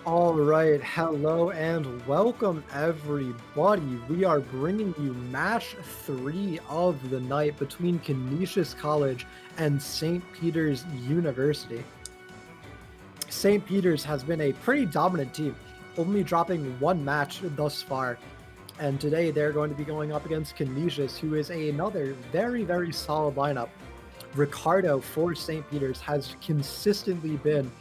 All right, hello and welcome everybody. We are bringing you match 3 of the night between Canisius College and St. Peter's University. St. Peter's has been a pretty dominant team, only dropping one match thus far. And today they're going to be going up against Canisius, who is another very solid lineup. Ricardo for St. Peter's has consistently been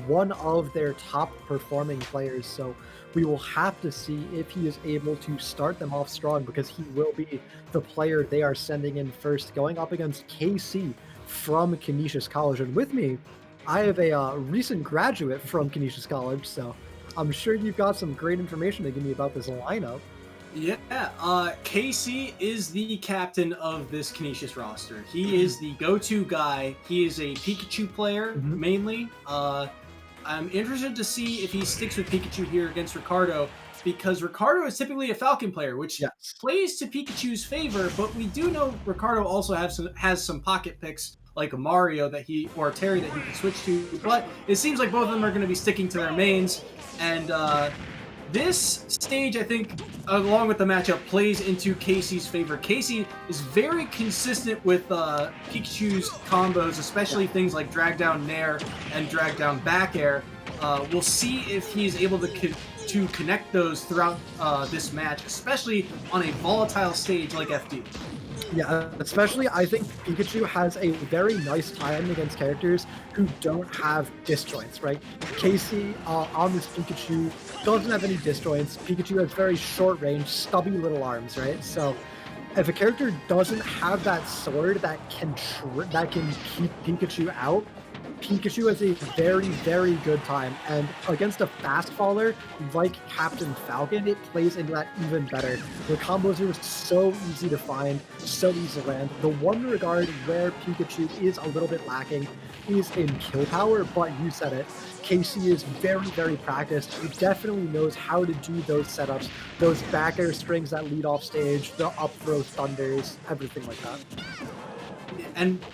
one of their top performing players. So we will have to see if he is able to start them off strong, because he will be the player they are sending in first, going up against KC from Canisius College. And with me, I have a recent graduate from Canisius College, so I'm sure you've got some great information to give me about this lineup. Casey is the captain of this Canisius roster. He is the go-to guy. He is a Pikachu player, mainly. I'm interested to see if he sticks with Pikachu here against Ricardo, because Ricardo is typically a Falcon player, which plays to Pikachu's favor, but we do know Ricardo also has some pocket picks like a Mario or Terry that he can switch to, but it seems like both of them are going to be sticking to their mains, and this stage, I think, along with the matchup, plays into Casey's favor. Casey is very consistent with Pikachu's combos, especially things like drag down Nair and drag down back air. We'll see if he's able to connect those throughout this match, especially on a volatile stage like FD. Yeah, especially I think Pikachu has a very nice time against characters who don't have disjoints, right? Casey on this Pikachu doesn't have any disjoints. Pikachu has very short range, stubby little arms, right? So if a character doesn't have that sword that can keep Pikachu out, Pikachu has a very good time, and against a fast faller like Captain Falcon, it plays into that even better. The combos are so easy to find, so easy to land. The one regard where Pikachu is a little bit lacking is in kill power, but you said it. Casey is very practiced. He definitely knows how to do those setups, those back air strings that lead off stage, the up throw thunders, everything like that. And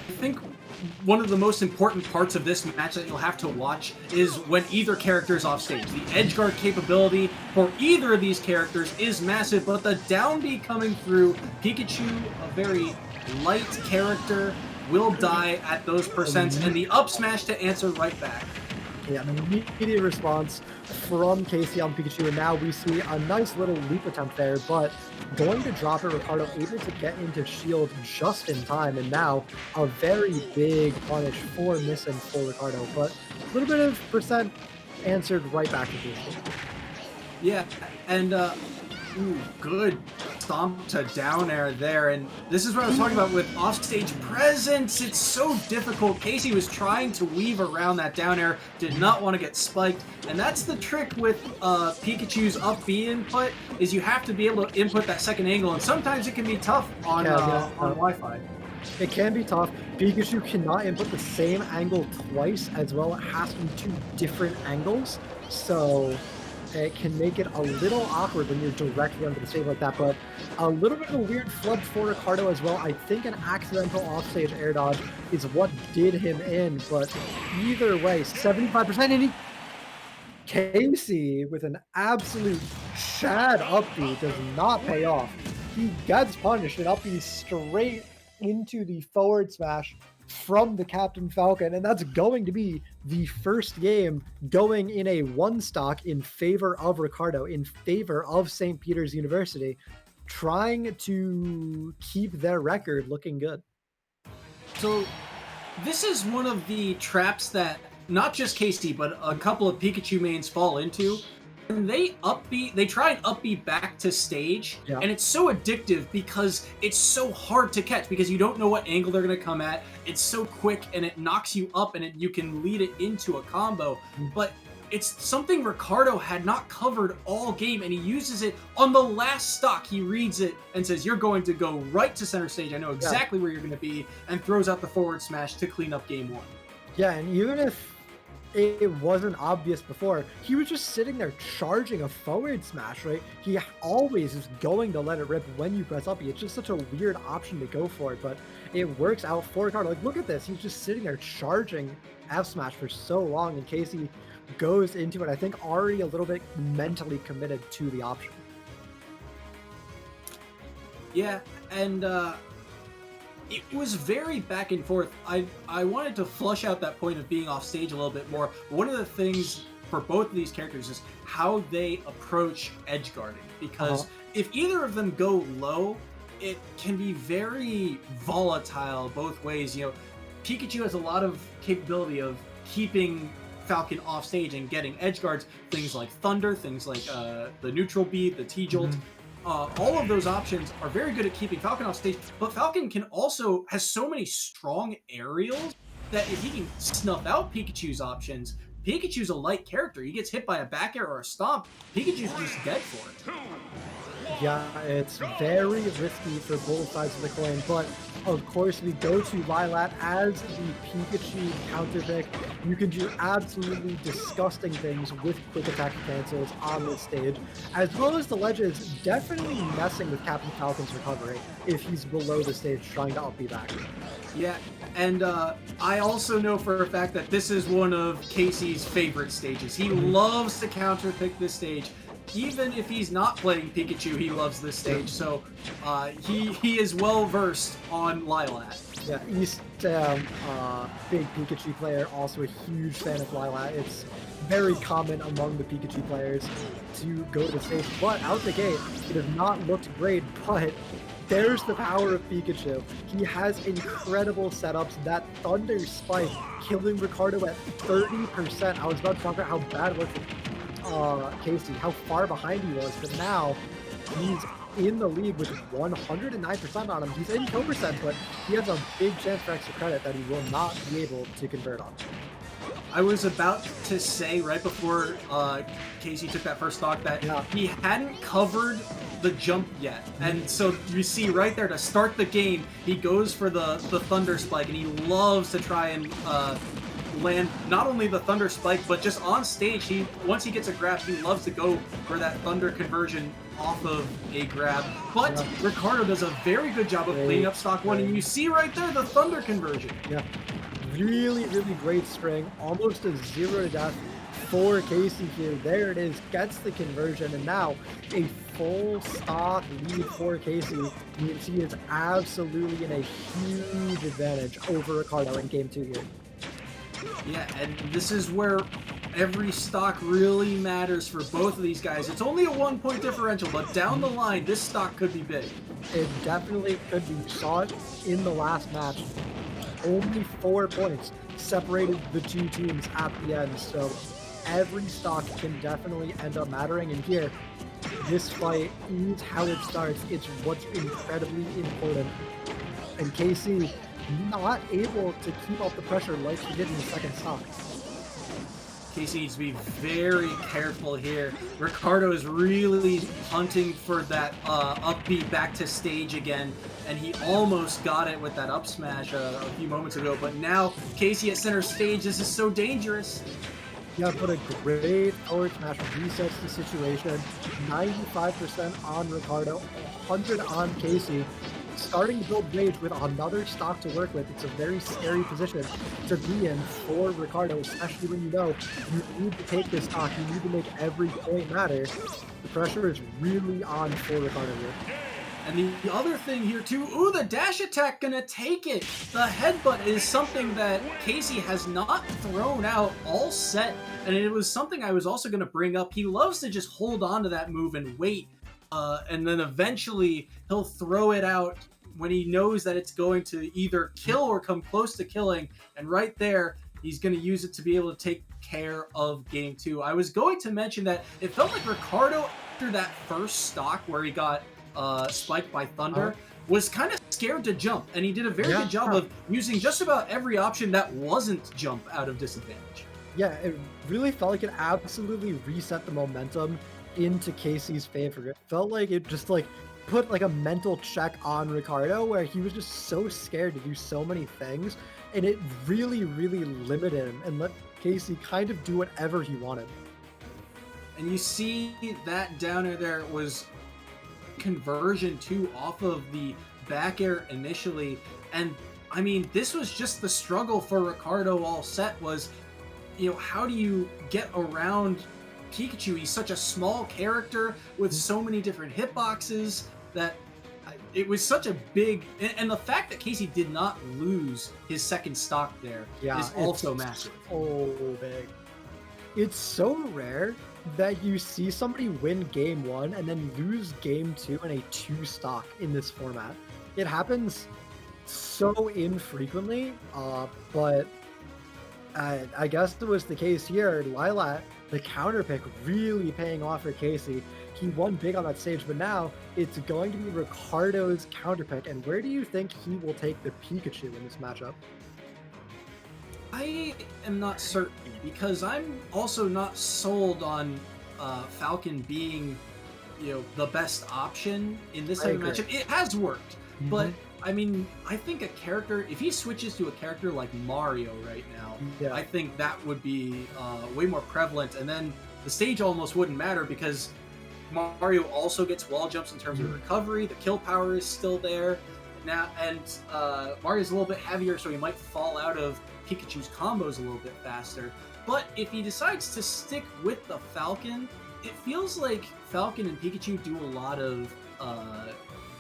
I think one of the most important parts of this match that you'll have to watch is when either character is off stage. The edge guard capability for either of these characters is massive, but the down B coming through, Pikachu, a very light character, will die at those percents, and the up smash to answer right back. Yeah, an immediate response from Casey on Pikachu, and now we see a nice little leap attempt there, but going to drop it, Ricardo able to get into shield just in time, and now a very big punish for missing for Ricardo, but a little bit of percent answered right back to Casey. Yeah, and good stomp to down air there, and this is what I was talking about with offstage presence. It's so difficult. Casey was trying to weave around that down air, did not want to get spiked, and that's the trick with Pikachu's up B input, is you have to be able to input that second angle, and sometimes it can be tough on Wi-Fi. It can be tough. Pikachu cannot input the same angle twice as well. It has to be two different angles, so it can make it a little awkward when you're directly under the stage like that, but a little bit of a weird flub for Ricardo as well. I think an accidental offstage air dodge is what did him in, but either way, 75%, and Casey with an absolute Chad upbeat does not pay off. He gets punished and upbeat straight into the forward smash from the Captain Falcon, and that's going to be the first game going in a one stock in favor of Ricardo, in favor of St. Peter's University, trying to keep their record looking good. So this is one of the traps that not just Casey, but a couple of Pikachu mains fall into. And they try and upbeat back to stage, and it's so addictive because it's so hard to catch, because you don't know what angle they're going to come at. It's so quick, and it knocks you up, and you can lead it into a combo. But it's something Ricardo had not covered all game, and he uses it on the last stock. He reads it and says, "You're going to go right to center stage. I know exactly where you're going to be," and throws out the forward smash to clean up game one. Yeah, and even if it wasn't obvious before, he was just sitting there charging a forward smash, right? He always is going to let it rip when you press up. It's just such a weird option to go for it, but it works out for Ricardo. Like, look at this. He's just sitting there charging F smash for so long, and Casey goes into it, I think, already a little bit mentally committed to the option. Yeah, and it was very back and forth. I wanted to flush out that point of being off stage a little bit more. One of the things for both of these characters is how they approach edge guarding, because if either of them go low, it can be very volatile both ways. You know, Pikachu has a lot of capability of keeping Falcon off stage and getting edge guards, things like Thunder, things like the neutral beat, the T-Jolt. All of those options are very good at keeping Falcon off stage, but Falcon has so many strong aerials that if he can snuff out Pikachu's options, Pikachu's a light character. He gets hit by a back air or a stomp, Pikachu's just dead for it. Yeah, it's very risky for both sides of the coin, but of course we go to Lilat as the Pikachu counter pick. You can do absolutely disgusting things with quick attack cancels on this stage, as well as the ledges definitely messing with Captain Falcon's recovery if he's below the stage trying to up B back. Yeah, and I also know for a fact that this is one of Casey's favorite stages. He loves to counter pick this stage. Even if he's not playing Pikachu, he loves this stage, so he is well versed on Lilat. Yeah, East big Pikachu player, also a huge fan of Lilat. It's very common among the Pikachu players to go to the stage, but out the gate, it has not looked great, but there's the power of Pikachu. He has incredible setups. That Thunder Spike killing Ricardo at 30%. I was about to talk about how bad it was for Casey, how far behind he was, but now he's in the lead with 109% on him. He's 82%, but he has a big chance for extra credit that he will not be able to convert on. I was about to say right before Casey took that first stock that he hadn't covered the jump yet. And so you see right there to start the game, he goes for the Thunder Spike, and he loves to try and land not only the Thunder Spike, but just on stage, once he gets a grab, he loves to go for that Thunder conversion off of a grab. But Ricardo does a very good job of cleaning up stock one, and you see right there the Thunder conversion. Yeah. Really, really great string. Almost a 0 to death for Casey here. There it is. Gets the conversion. And now a full stock lead for Casey. You can see he is absolutely in a huge advantage over Ricardo in game 2 here. Yeah, and this is where every stock really matters for both of these guys. It's only a 1-point differential, but down the line, this stock could be big. It definitely could be. We saw it in the last match. Only 4 points separated the two teams at the end, so every stock can definitely end up mattering. And here, this fight is how it starts. It's what's incredibly important. And Casey not able to keep up the pressure like he did in the second stock. Casey needs to be very careful here. Ricardo is really hunting for that up B back to stage again, and he almost got it with that up smash a few moments ago, but now Casey at center stage, this is so dangerous. Yeah, but a great forward smash resets the situation. 95% on Ricardo, 100 on Casey. Starting to build rage with another stock to work with. It's a very scary position to be in for Ricardo, especially when you know you need to take this stock. You need to make every point matter. The pressure is really on for Ricardo here. And the other thing here too, ooh, the dash attack gonna take it. The headbutt is something that Casey has not thrown out all set, and it was something I was also gonna bring up. He loves to just hold on to that move and wait. And then eventually he'll throw it out when he knows that it's going to either kill or come close to killing. And right there, he's going to use it to be able to take care of game 2. I was going to mention that it felt like Ricardo, after that first stock where he got spiked by Thunder, was kind of scared to jump. And he did a very good job of using just about every option that wasn't jump out of disadvantage. Yeah, it really felt like it absolutely reset the momentum into Casey's favor. It felt like it just put a mental check on Ricardo where he was just so scared to do so many things, and it really, really limited him and let Casey kind of do whatever he wanted. And you see that downer there was conversion too off of the back air initially, and I mean, this was just the struggle for Ricardo all set was how do you get around Pikachu? He's such a small character with so many different hitboxes that it was such a big. And the fact that Casey did not lose his second stock there Yeah, is it's also massive. so big. It's so rare that you see somebody win game one and then lose game two in a two stock in this format. It happens so infrequently, but I guess it was the case here. Lilat, the counter pick, really paying off for Casey. He won big on that stage, but now it's going to be Ricardo's counter pick. And where do you think he will take the Pikachu in this matchup? I am not certain because I'm also not sold on Falcon being, the best option in this type of matchup. It has worked, but I mean, I think a character, if he switches to a character like Mario right now, I think that would be way more prevalent, and then the stage almost wouldn't matter because Mario also gets wall jumps in terms of recovery. The kill power is still there now, and Mario's a little bit heavier, so he might fall out of Pikachu's combos a little bit faster. But if he decides to stick with the Falcon, it feels like Falcon and Pikachu do a lot of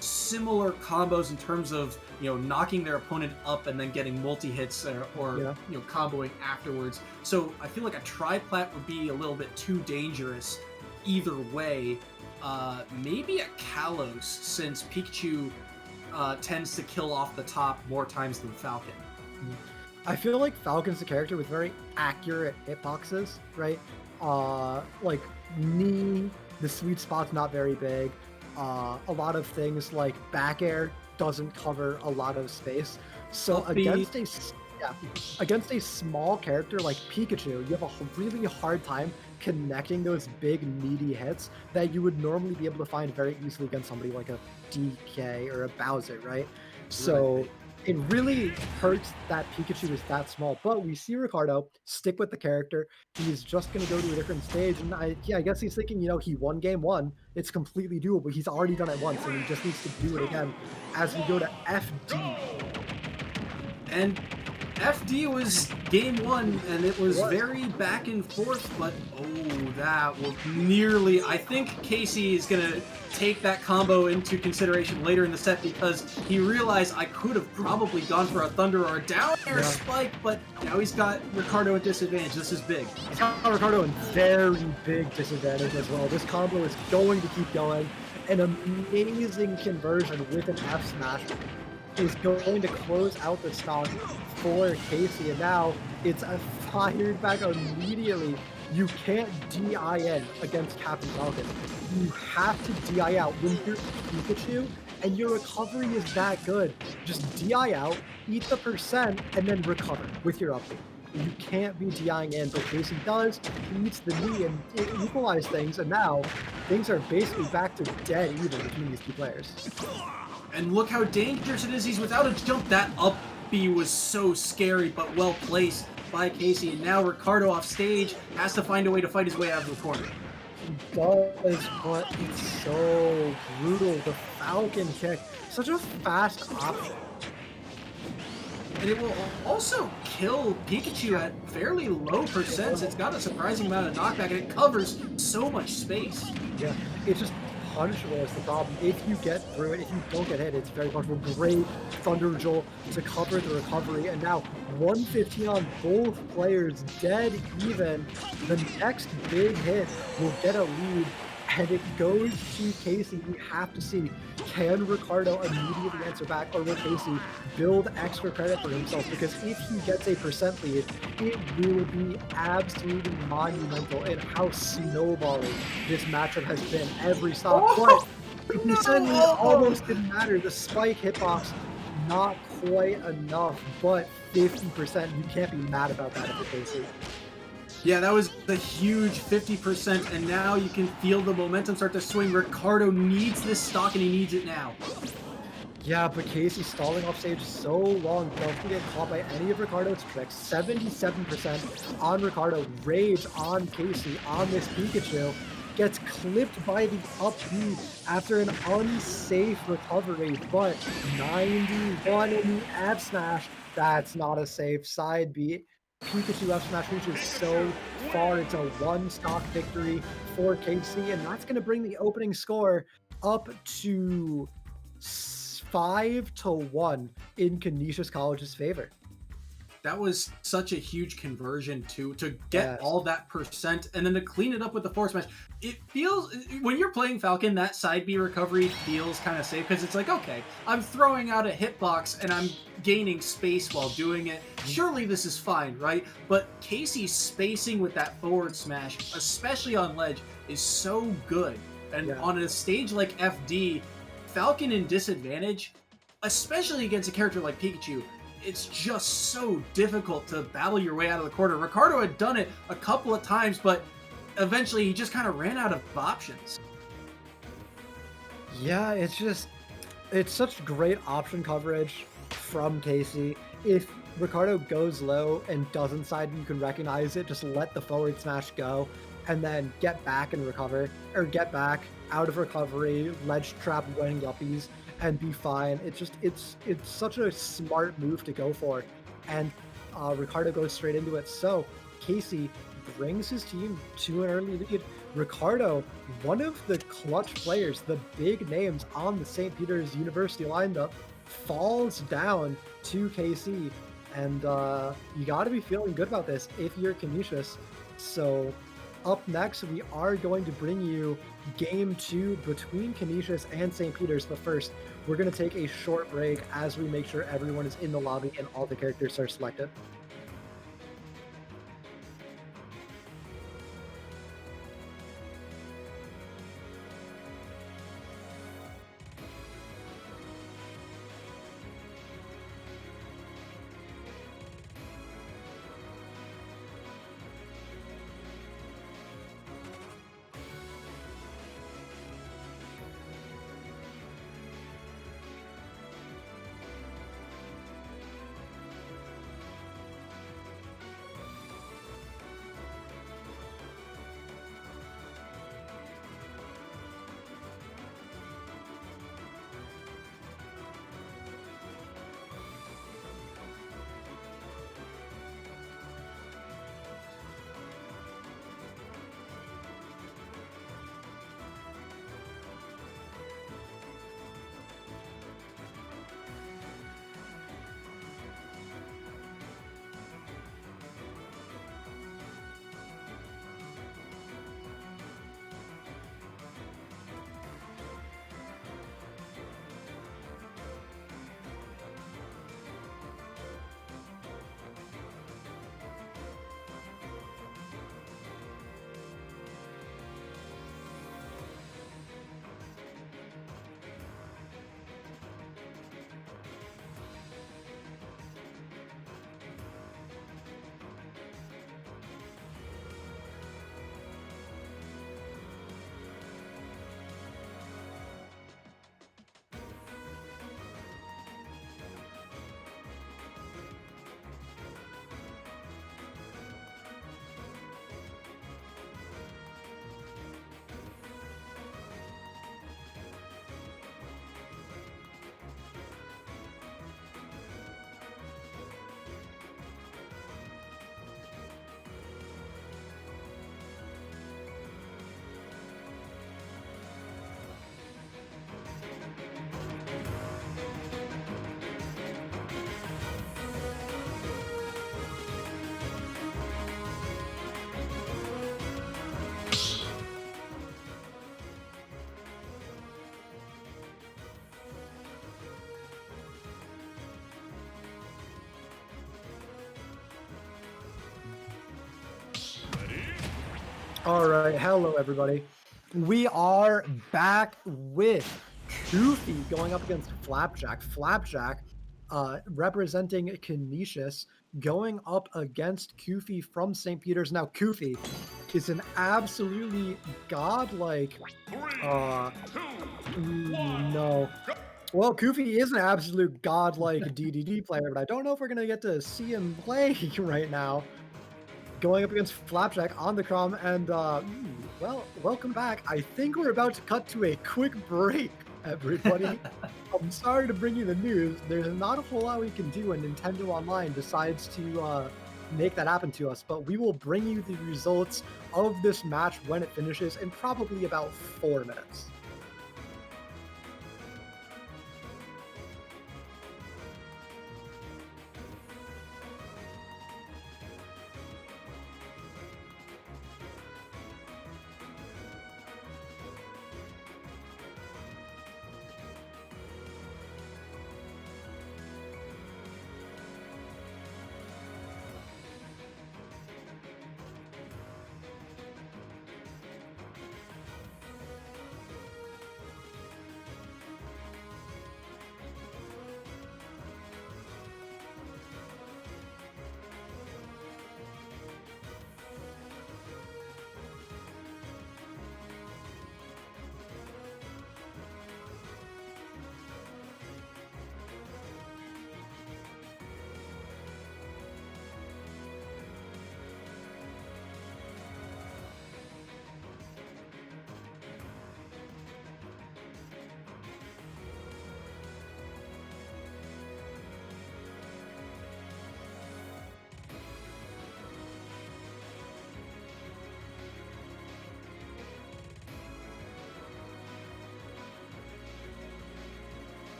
similar combos in terms of knocking their opponent up and then getting multi-hits or comboing afterwards. So I feel like a triplat would be a little bit too dangerous either way. Maybe a Kalos, since Pikachu tends to kill off the top more times than Falcon. I feel like Falcon's a character with very accurate hitboxes, right? Like knee, the sweet spot's not very big. A lot of things like back air doesn't cover a lot of space. So against a small character like Pikachu, you have a really hard time connecting those big meaty hits that you would normally be able to find very easily against somebody like a DK or a Bowser, right? So it really hurts that Pikachu is that small, but we see Ricardo stick with the character. He's just going to go to a different stage, and I guess he's thinking, he won game one. It's completely doable. He's already done it once, and he just needs to do it again as we go to FD. And FD was game one, and it was very back and forth, but that was nearly... I think Casey is going to take that combo into consideration later in the set because he realized I could have probably gone for a Thunder or a down air spike, but now he's got Ricardo at disadvantage. This is big. He's got Ricardo in very big disadvantage as well. This combo is going to keep going. An amazing conversion with an F smash is going to close out the stock for Casey, and now it's a fired back immediately. You can't DI in against Captain Falcon. You have to DI out when you're Pikachu and your recovery is that good. Just DI out, eat the percent, and then recover with your up B. You can't be DIing in, but Casey does. He eats the knee and it equalizes things, and now things are basically back to dead even between these two players. And look how dangerous it is. He's without a jump. That up B was so scary, but well placed by Casey. And now Ricardo off stage has to find a way to fight his way out of the corner. He does, but it's so brutal. The Falcon kick, such a fast option. And it will also kill Pikachu at fairly low percents. It's got a surprising amount of knockback, and it covers so much space. Yeah, it's just punishable is the problem. If you get through it, if you don't get hit, it's very punishable. Great Thunder Jolt to cover the recovery, and now 115 on both players, dead even. The next big hit will get a lead, and it goes to Casey. We have to see, can Ricardo immediately answer back, or will Casey build extra credit for himself? Because if he gets a percent lead, it will be absolutely monumental in how snowballing this matchup has been every stop. But the percent lead almost didn't matter. The spike hitbox, not quite enough, but 50%. You can't be mad about that if you're Casey. Yeah, that was a huge 50%, and now you can feel the momentum start to swing. Ricardo needs this stock, and he needs it now. Yeah, but Casey stalling off stage so long, don't get caught by any of Ricardo's tricks. 77% on Ricardo, rage on Casey, on this Pikachu. Gets clipped by the up B after an unsafe recovery, but 91 in the F smash. That's not a safe side B. Pikachu F Smash reaches so far. It's a one-stock victory for KC, and that's going to bring the opening score up to 5-1 in Canisius College's favor. That was such a huge conversion to get Yes. all that percent and then to clean it up with the force smash. It feels, when you're playing Falcon, that side B recovery feels kind of safe because it's like, okay, I'm throwing out a hitbox and I'm gaining space while doing it. Surely this is fine, right? But Casey's spacing with that forward smash, especially on ledge, is so good. And on a stage like FD, Falcon in disadvantage, especially against a character like Pikachu, it's just so difficult to battle your way out of the corner. Ricardo had done it a couple of times, but eventually he just kind of ran out of options. Yeah, it's such great option coverage from Casey. If Ricardo goes low and doesn't side, you can recognize it. Just let the forward smash go and then get back and recover, or get back out of recovery, ledge trap winning yuppies, and be fine. It's such a smart move to go for, and Ricardo goes straight into it. So Casey brings his team to an early lead. Ricardo, one of the clutch players, the big names on the St. Peter's University lineup, falls down to KC, and you got to be feeling good about this if you're Canisius. So up next, we are going to bring you Game 2 between Canisius and St. Peter's, but first, we're going to take a short break as we make sure everyone is in the lobby and all the characters are selected. All right, hello everybody. We are back with Koofy going up against Flapjack. Flapjack, representing Canisius, going up against Koofy from St. Peter's. Now, Koofy is an absolutely godlike. No. Well, Koofy is an absolute godlike DDD player, but I don't know if we're gonna get to see him play right now. Going up against Flapjack on the Crom, and well, welcome back. I think we're about to cut to a quick break, everybody. I'm sorry to bring you the news. There's not a whole lot we can do when Nintendo Online decides to make that happen to us, but we will bring you the results of this match when it finishes in probably about 4 minutes.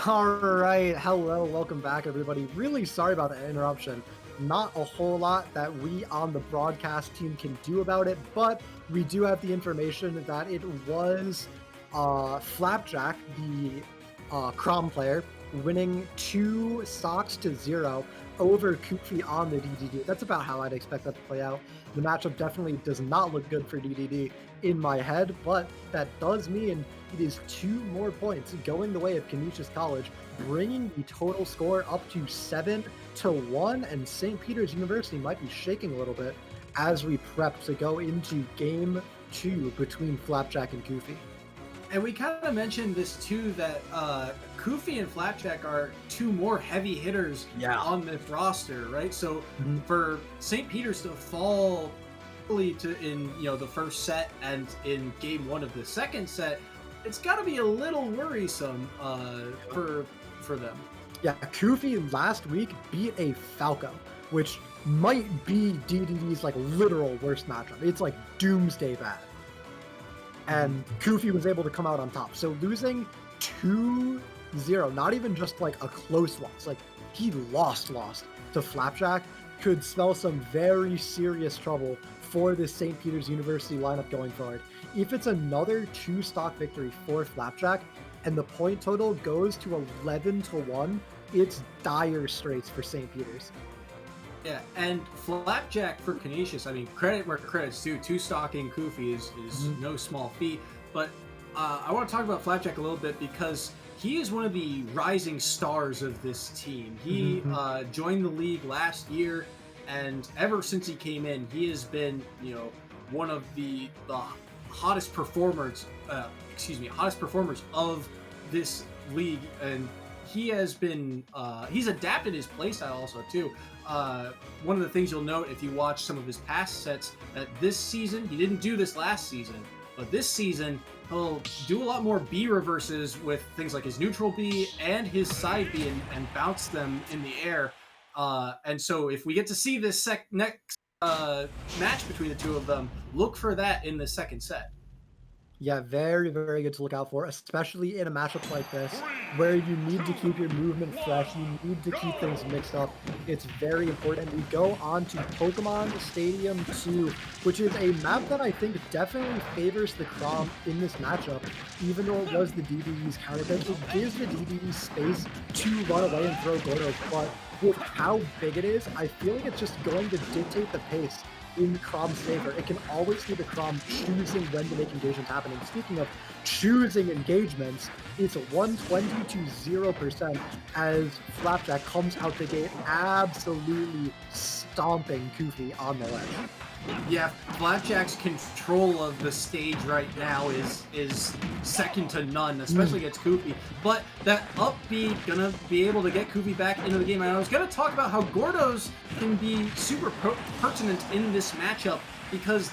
All right, hello, welcome back, everybody. Really sorry about the interruption. Not a whole lot that we on the broadcast team can do about it, but we do have the information that it was Flapjack, the Crom player, winning 2 stocks to 0 over Koofy on the DDD. That's about how I'd expect that to play out. The matchup definitely does not look good for DDD in my head, but that does mean it is 2 more points going the way of Canisius College, bringing the total score up to 7-1, and St. Peter's University might be shaking a little bit as we prep to go into Game 2 between Flapjack and Koofy. And we kind of mentioned this too, that Koofy and Flapjack are 2 more heavy hitters on this roster, right? So for St. Peter's to fall in the first set and in Game 1 of the second set, it's got to be a little worrisome for them. Yeah, Koofy last week beat a Falco, which might be DDD's like literal worst matchup. It's like doomsday bad. And Koofy was able to come out on top. So losing 2-0, not even just like a close loss, like he lost to Flapjack, could spell some very serious trouble for this St. Peter's University lineup going forward. If it's another 2 stock victory for Flapjack and the point total goes to 11-1, it's dire straits for St. Peter's. Yeah, and Flapjack for Canisius, I mean, credit where credit's due. Two-stocking Kofi is no small feat. But I want to talk about Flapjack a little bit because he is one of the rising stars of this team. He joined the league last year, and ever since he came in, he has been, one of the hottest performers, hottest performers of this league, and he has been he's adapted his playstyle also too. One of the things you'll note if you watch some of his past sets, that this season, he didn't do this last season, but this season he'll do a lot more B reverses with things like his neutral B and his side B and bounce them in the air. And so if we get to see this next match between the two of them, look for that in the second set. Yeah, very, very good to look out for, especially in a matchup like this, where you need to keep your movement fresh, you need to keep things mixed up. It's very important. We go on to Pokemon Stadium 2, which is a map that I think definitely favors the Chrom in this matchup, even though it was the DBE's counter pick. It gives the DBE space to run away and throw Gordo, but with how big it is, I feel like it's just going to dictate the pace in Chrom's favor. It can always be the Chrom choosing when to make engagements happen. And speaking of choosing engagements, it's 120 to 0% as Flapjack comes out the gate absolutely stomping Kofi on the ledge. Yeah, Flapjack's control of the stage right now is second to none, especially against Kofi. But that up B gonna be able to get Kofi back into the game. And I was gonna talk about how Gordos can be super pertinent in this matchup because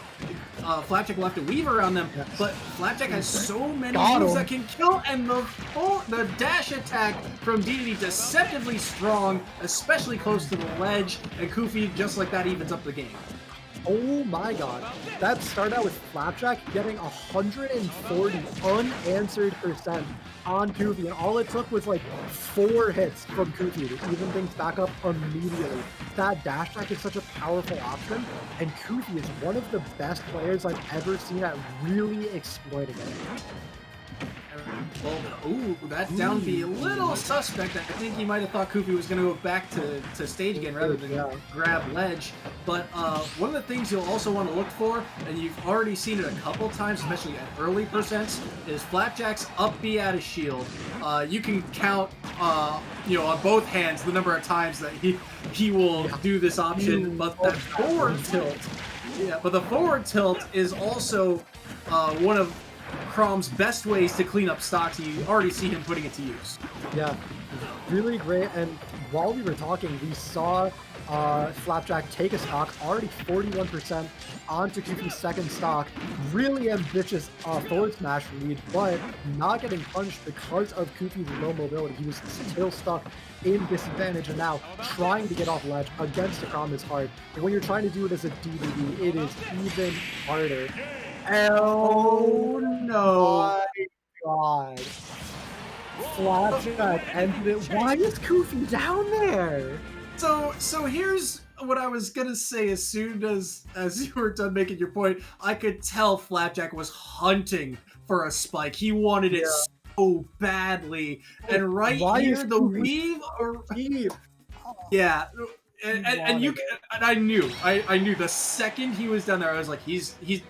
Flapjack will have to weave around them, but Flapjack has so many moves that can kill, and the dash attack from DDD deceptively strong, especially close to the ledge, and Kofi just like that evens up the game. Oh my god. That started out with Flapjack getting 140 unanswered percent on Kofi, and all it took was like 4 hits from Kofi to even things back up immediately. That dash attack is such a powerful option, and Kofi is one of the best players I've ever seen at really exploiting it. Well, that down B a little suspect. I think he might have thought Kofi was going to go back to stage again rather than grab ledge. But one of the things you'll also want to look for, and you've already seen it a couple times, especially at early percents, is Flapjack's up B out of shield. You can count, on both hands the number of times that he will do this option. But that forward tilt, but the forward tilt is also one of Chrom's best ways to clean up stocks. You already see him putting it to use. Yeah, really great. And while we were talking, we saw Flapjack take a stock, already 41% onto Kofi's second stock. Really ambitious forward smash lead, but not getting punched because of Kofi's low mobility. He was still stuck in disadvantage, and now trying to get off ledge against a Chrom is hard. And when you're trying to do it as a DDD, it is even harder. Oh no! My god! Flapjack ended it. Why is Kofi down there? So here's what I was gonna say. As soon as you were done making your point, I could tell Flapjack was hunting for a spike. He wanted it so badly, and right here the weave. Yeah. And I knew the second he was down there, I was like,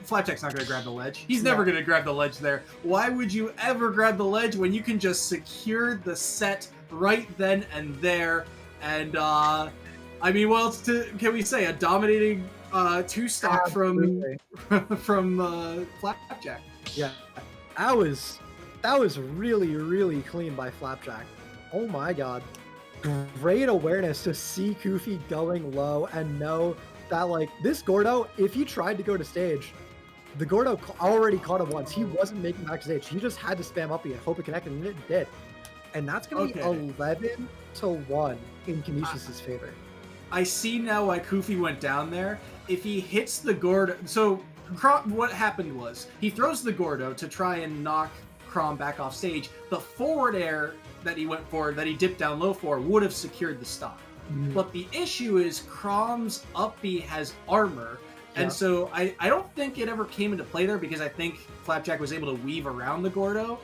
Flapjack's not gonna grab the ledge. He's never gonna grab the ledge there. Why would you ever grab the ledge when you can just secure the set right then and there? And I mean, what else can we say? A dominating 2-stock from Flapjack. Yeah, that was really, really clean by Flapjack. Oh my god. Great awareness to see Kofi going low and know that, like, this Gordo, if he tried to go to stage, the Gordo already caught him once. He wasn't making back to stage. He just had to spam up and hope it connected, and it did. And that's going to be 11 to 1 in Canisius' favor. I see now why Kofi went down there. If he hits the Gordo... So, what happened was, he throws the Gordo to try and knock Chrom back off stage. The forward air that he went for, that he dipped down low for, would have secured the stock. But the issue is Chrom's up B has armor, and so I don't think it ever came into play there because I think Flapjack was able to weave around the Gordo.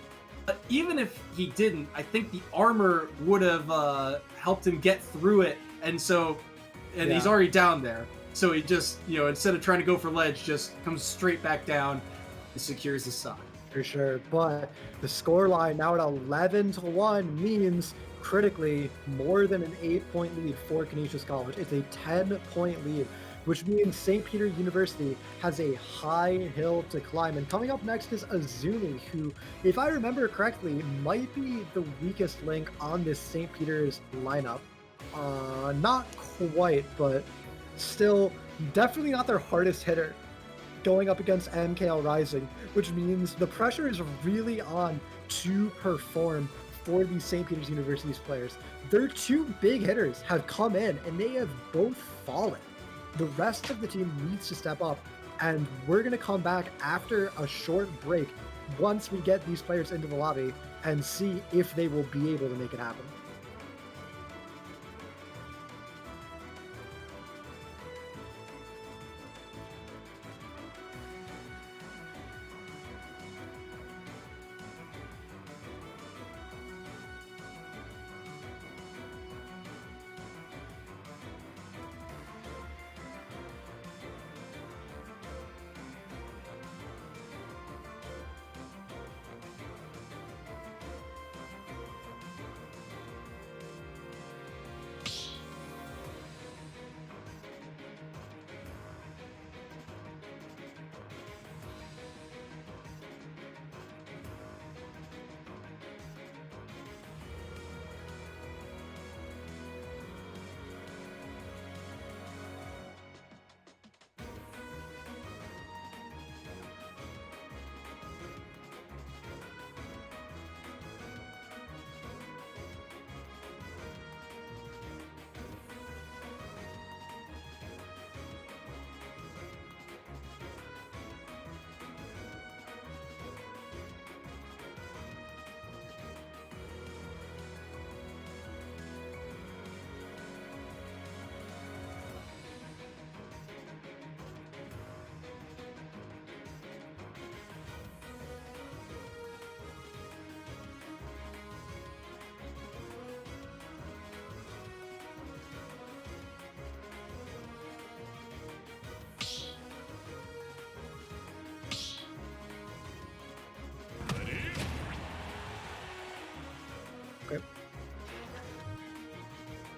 even if he didn't, I think the armor would have helped him get through it, and he's already down there. So he just, instead of trying to go for ledge, just comes straight back down and secures his side. For sure, but the scoreline now at 11-1 means critically more than an 8-point lead for Canisius College. It's a 10-point lead, which means St. Peter University has a high hill to climb. And coming up next is Azumi, who, if I remember correctly, might be the weakest link on this St. Peter's lineup. Not quite, but still definitely not their hardest hitter, going up against MKL Rising, which means the pressure is really on to perform for these St. Peter's University's players. Their two big hitters have come in and they have both fallen. The rest of the team needs to step up, and we're going to come back after a short break once we get these players into the lobby and see if they will be able to make it happen.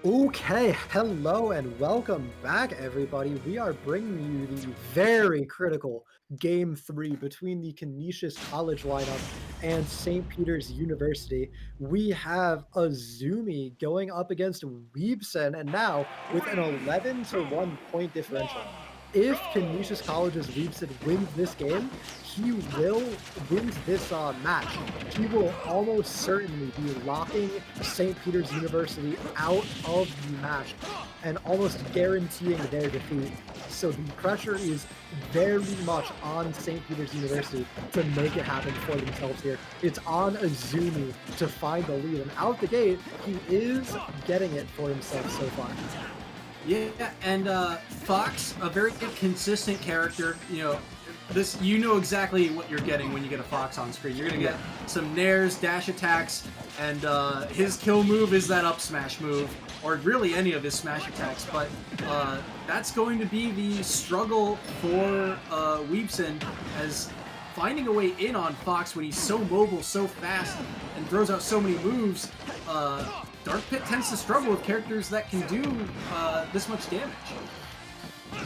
Okay, hello and welcome back, everybody. We are bringing you the very critical Game 3 between the Canisius College lineup and St. Peter's University. We have Azumi going up against Weebson, and now with an 11-1 point differential. If Canisius College's Weebson wins this game, he wins this match. He will almost certainly be locking St. Peter's University out of the match and almost guaranteeing their defeat. So the pressure is very much on St. Peter's University to make it happen for themselves here. It's on Azumi to find the lead, and out the gate, he is getting it for himself so far. Yeah, and Fox, a very consistent character. You know exactly what you're getting when you get a Fox on screen. You're gonna get some nairs, dash attacks, and his kill move is that up smash move, or really any of his smash attacks. But that's going to be the struggle for Weebson, as finding a way in on Fox when he's so mobile, so fast, and throws out so many moves. Dark Pit tends to struggle with characters that can do this much damage.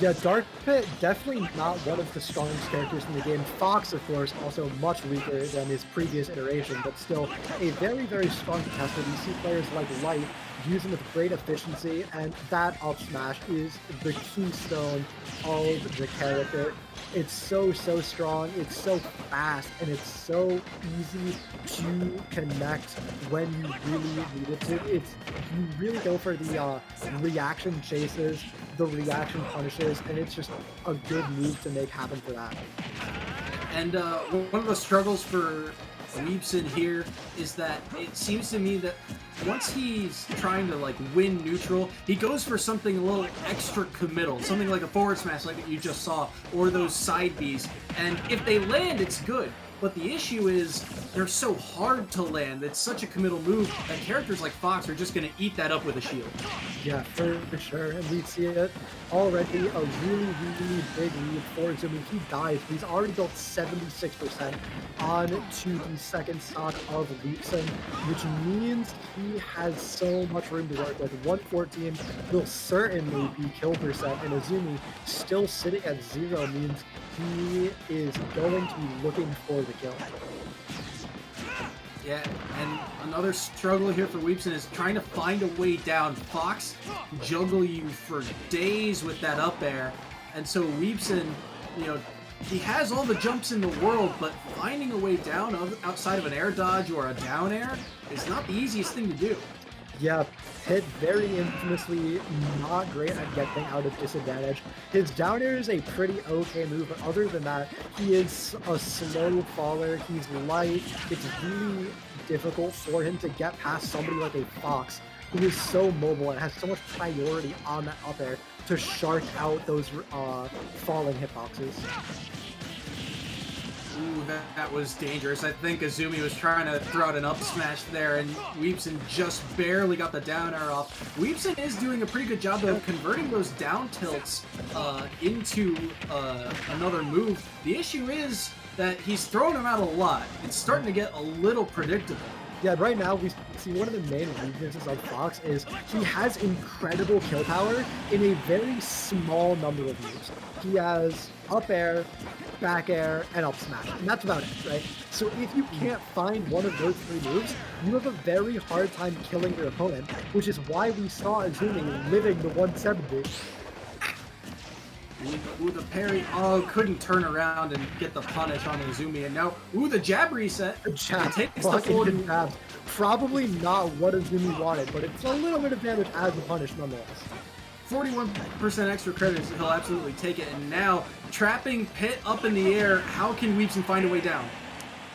Yeah, Dark Pit definitely not one of the strongest characters in the game. Fox, of course, also much weaker than his previous iteration, but still a very, very strong contestant. You see players like Light use him with great efficiency, and that up smash is the keystone of the character. It's so strong, it's so fast, and it's so easy to connect when you really need it to. You really go for the reaction chases, the reaction punishes, and it's just a good move to make happen for that. And one of the struggles for Weebson here is that it seems to me that once he's trying to win neutral, he goes for something a little extra committal, something like a forward smash like that you just saw, or those side Bs. And if they land, it's good. But the issue is they're so hard to land. It's such a committal move that characters like Fox are just going to eat that up with a shield. Yeah, for sure. And we see it already, a really big lead for Zumi. He dies. He's already built 76% on to the second stock of Leapson, which means he has so much room to work with. 114 will certainly be kill percent, and Azumi still sitting at 0 means he is going to be looking for the kill. Yeah, and another struggle here for Weepson is trying to find a way down. Fox juggle you for days with that up air, and so Weepson, you know, he has all the jumps in the world, but finding a way down outside of an air dodge or a down air is not the easiest thing to do. Yeah, Pitt very infamously not great at getting out of disadvantage. His down air is a pretty okay move, but other than that, he is a slow faller. He's light. It's really difficult for him to get past somebody like a Fox, who is so mobile and has so much priority on that up air to shark out those falling hitboxes. Ooh, that was dangerous. I think Azumi was trying to throw out an up smash there, and Weepson just barely got the down air off. Weepson is doing a pretty good job of converting those down tilts into another move. The issue is that he's throwing them out a lot. It's starting to get a little predictable. Yeah, right now we see one of the main weaknesses of Fox is he has incredible kill power in a very small number of moves. He has up air, back air, and up smash, and that's about it, right? So if you can't find one of those 3 moves, you have a very hard time killing your opponent, which is why we saw Azumi living the 170. Ooh, the parry. Oh, couldn't turn around and get the punish on Azumi. And now, ooh, the jab reset. The jab, it takes the forward jabs. Probably not what Azumi wanted, but it's a little bit of damage as a punish nonetheless. 41% extra credits, he'll absolutely take it. And now, trapping Pitt up in the air, how can Weepson find a way down?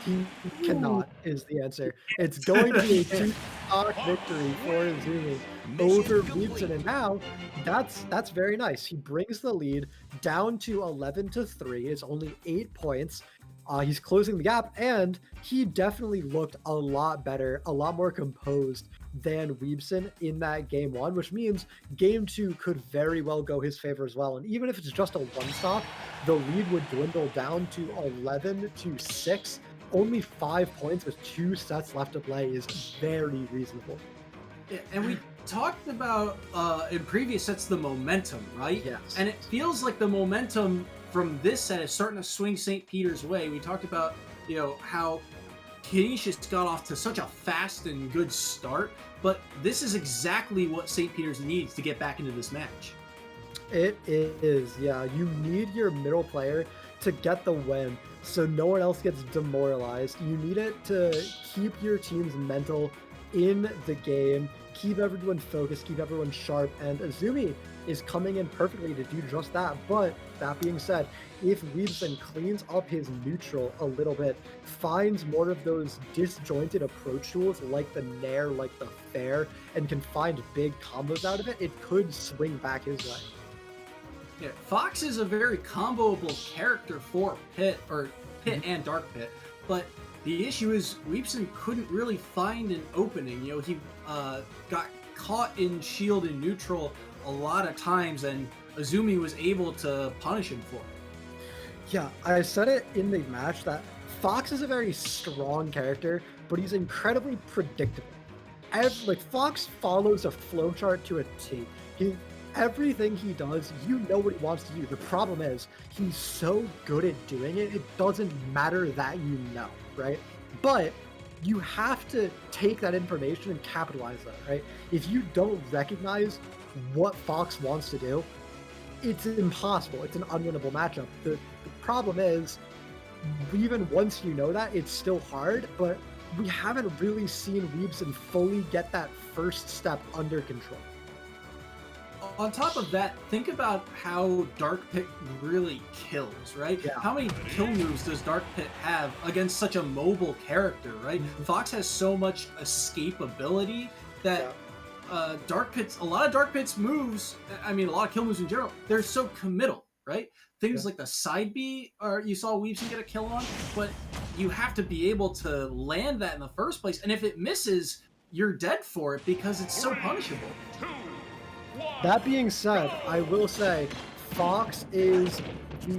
He cannot, is the answer. It's going to be a 2-stock victory for Azumi over Weepson, and now that's very nice. He brings the lead down to 11-3. It's only 8 points. He's closing the gap, and he definitely looked a lot better, a lot more composed than Weepson in that game 1, which means game 2 could very well go his favor as well. And even if it's just a 1-stock, the lead would dwindle down to 11-6. Only 5 points with 2 sets left to play is very reasonable. Yeah, and we talked about in previous sets the momentum, right? Yes. And it feels like the momentum from this set is starting to swing St. Peter's way. We talked about, you know, how Canisius got off to such a fast and good start, but this is exactly what St. Peter's needs to get back into this match. It is, yeah. You need your middle player to get the win so no one else gets demoralized. You need it to keep your team's mental in the game, keep everyone focused, keep everyone sharp, and Azumi is coming in perfectly to do just that. But that being said, if Weepson cleans up his neutral a little bit, finds more of those disjointed approach tools like the Nair, like the Fair, and can find big combos out of it, it could swing back his way. Yeah, Fox is a very comboable character for Pitt and Dark Pit, but the issue is Weepson couldn't really find an opening. You know, he got caught in shield and neutral a lot of times, and Azumi was able to punish him for it. Yeah, I said it in the match that Fox is a very strong character, but he's incredibly predictable. Like, Fox follows a flowchart to a T. Everything he does, you know what he wants to do. The problem is, he's so good at doing it, it doesn't matter that you know, right? But you have to take that information and capitalize that, right? If you don't recognize what Fox wants to do, it's impossible. It's an unwinnable matchup. The problem is, even once you know that, it's still hard, but we haven't really seen Weepson fully get that first step under control. On top of that, think about how Dark Pit really kills, right? Yeah. How many kill moves does Dark Pit have against such a mobile character, right? Mm-hmm. Fox has so much escapability that a lot of Dark Pit's moves, I mean, a lot of kill moves in general, they're so committal, right? Things like the side B, or you saw Weepson get a kill on, but you have to be able to land that in the first place. And if it misses, you're dead for it because it's so punishable. That being said, I will say Fox is the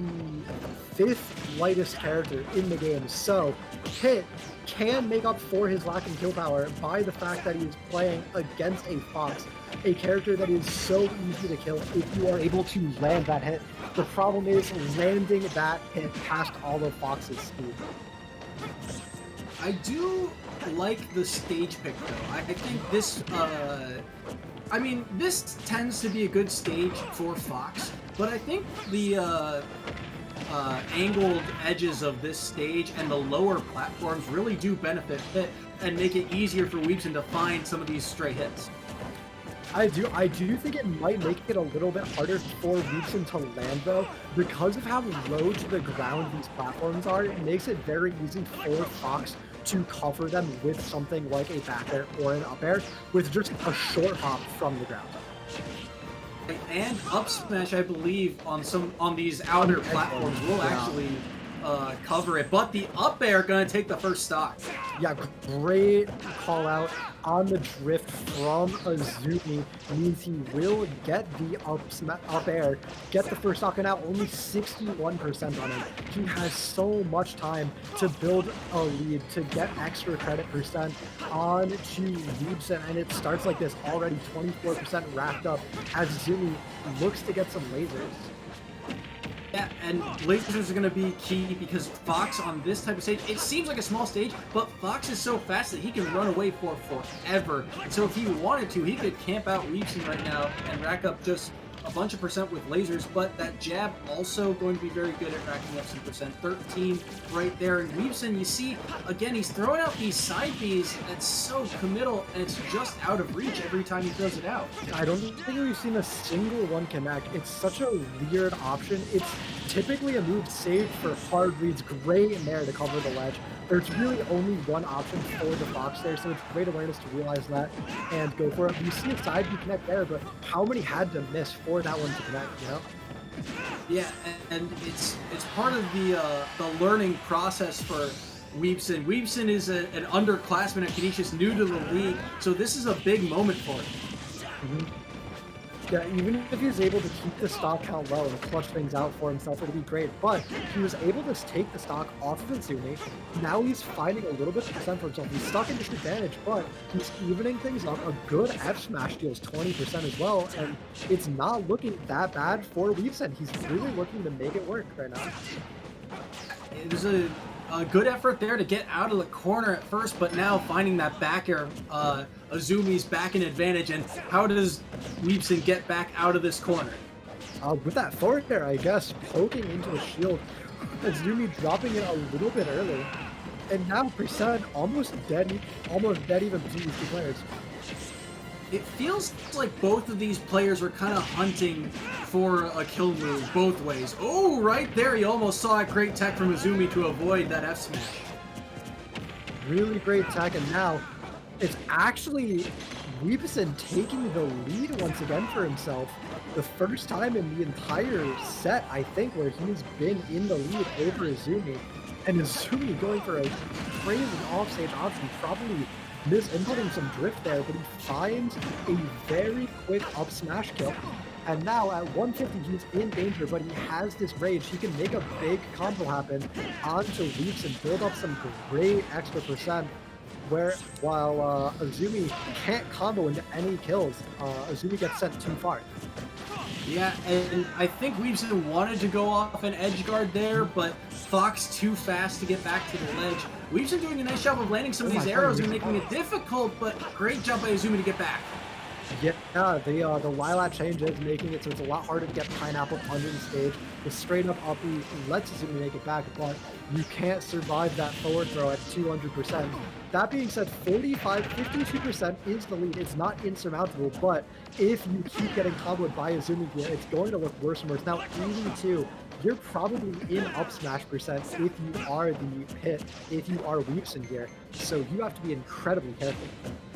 5th lightest character in the game, so Pit can make up for his lack in kill power by the fact that he is playing against a Fox, a character that is so easy to kill if you are able to land that hit. The problem is landing that hit past all of Fox's speed. I do like the stage pick, though. I think this, I mean, this tends to be a good stage for Fox, but I think the angled edges of this stage and the lower platforms really do benefit Pit and make it easier for Weebson to find some of these stray hits. I do think it might make it a little bit harder for Weebson to land, though, because of how low to the ground these platforms are. It makes it very easy for Fox to cover them with something like a back air or an up air with just a short hop from the ground. And up smash, I believe, on these outer platforms will actually cover it, but the up air gonna take the first stock. Yeah, great call out on the drift from Azumi means he will get the up air, get the first stock, and now only 61% on him. He has so much time to build a lead, to get extra credit percent on to Weebson, and it starts like this, already 24% racked up as Azumi looks to get some lasers. Yeah, and lasers are going to be key because Fox on this type of stage, it seems like a small stage, but Fox is so fast that he can run away for forever. So if he wanted to, he could camp out Weebson right now and rack up just a bunch of percent with lasers, but that jab also going to be very good at racking up some percent. 13 right there. And Weebson, you see, again, he's throwing out these side Bs that's so committal, and it's just out of reach every time he throws it out. I don't think we've seen a single one connect. It's such a weird option. It's typically a move saved for hard reads, great in there to cover the ledge. There's really only one option for the Fox there, so it's great awareness to realize that and go for it. You see a side B connect there, but how many had to miss for that one to connect, you know? Yeah, and it's part of the learning process for Weebson. Weebson is an underclassman at Canisius, new to the league, so this is a big moment for him. Mm-hmm. Yeah, even if he's able to keep the stock count low and clutch things out for himself, it'll be great. But he was able to take the stock off of Izumi. Now he's finding a little bit of percent for himself. He's stuck in disadvantage, but he's evening things up. A good F smash deals 20% as well, and it's not looking that bad for Weebson. He's really looking to make it work right now. There's a good effort there to get out of the corner at first, but now finding that back air, Azumi's back in advantage, and how does Weebson get back out of this corner? With that forward air, I guess, poking into the shield, Azumi dropping it a little bit early, and now percent almost dead even between these two players. It feels like both of these players are kind of hunting for a kill move both ways. Oh, right there, he almost saw a great tech from Azumi to avoid that F smash. Really great tech, and now it's actually Weebson taking the lead once again for himself. The first time in the entire set, I think, where he's been in the lead over Azumi. And Azumi going for a crazy offstage option, probably misinputting some drift there, but he finds a very quick up smash kill. And now at 150, he's in danger, but he has this rage. He can make a big combo happen onto Weebson, build up some great extra percent, while Azumi can't combo into any kills. Azumi gets sent too far. Yeah, and I think Weebson wanted to go off an edge guard there, but Fox too fast to get back to the ledge. Weebson doing a nice job of landing some of these arrows and making it difficult, but great job by Azumi to get back. Yeah, the Lilac change is making it so it's a lot harder to get Pineapple under the stage. The straight up up B lets Azumi make it back, but you can't survive that forward throw at 200%. That being said, 52% is the lead. It's not insurmountable, but if you keep getting comboed by Azumi here, it's going to look worse and worse. Now, 82, you're probably in up smash percent if you are the Pit, if you are Weebson here. So you have to be incredibly careful.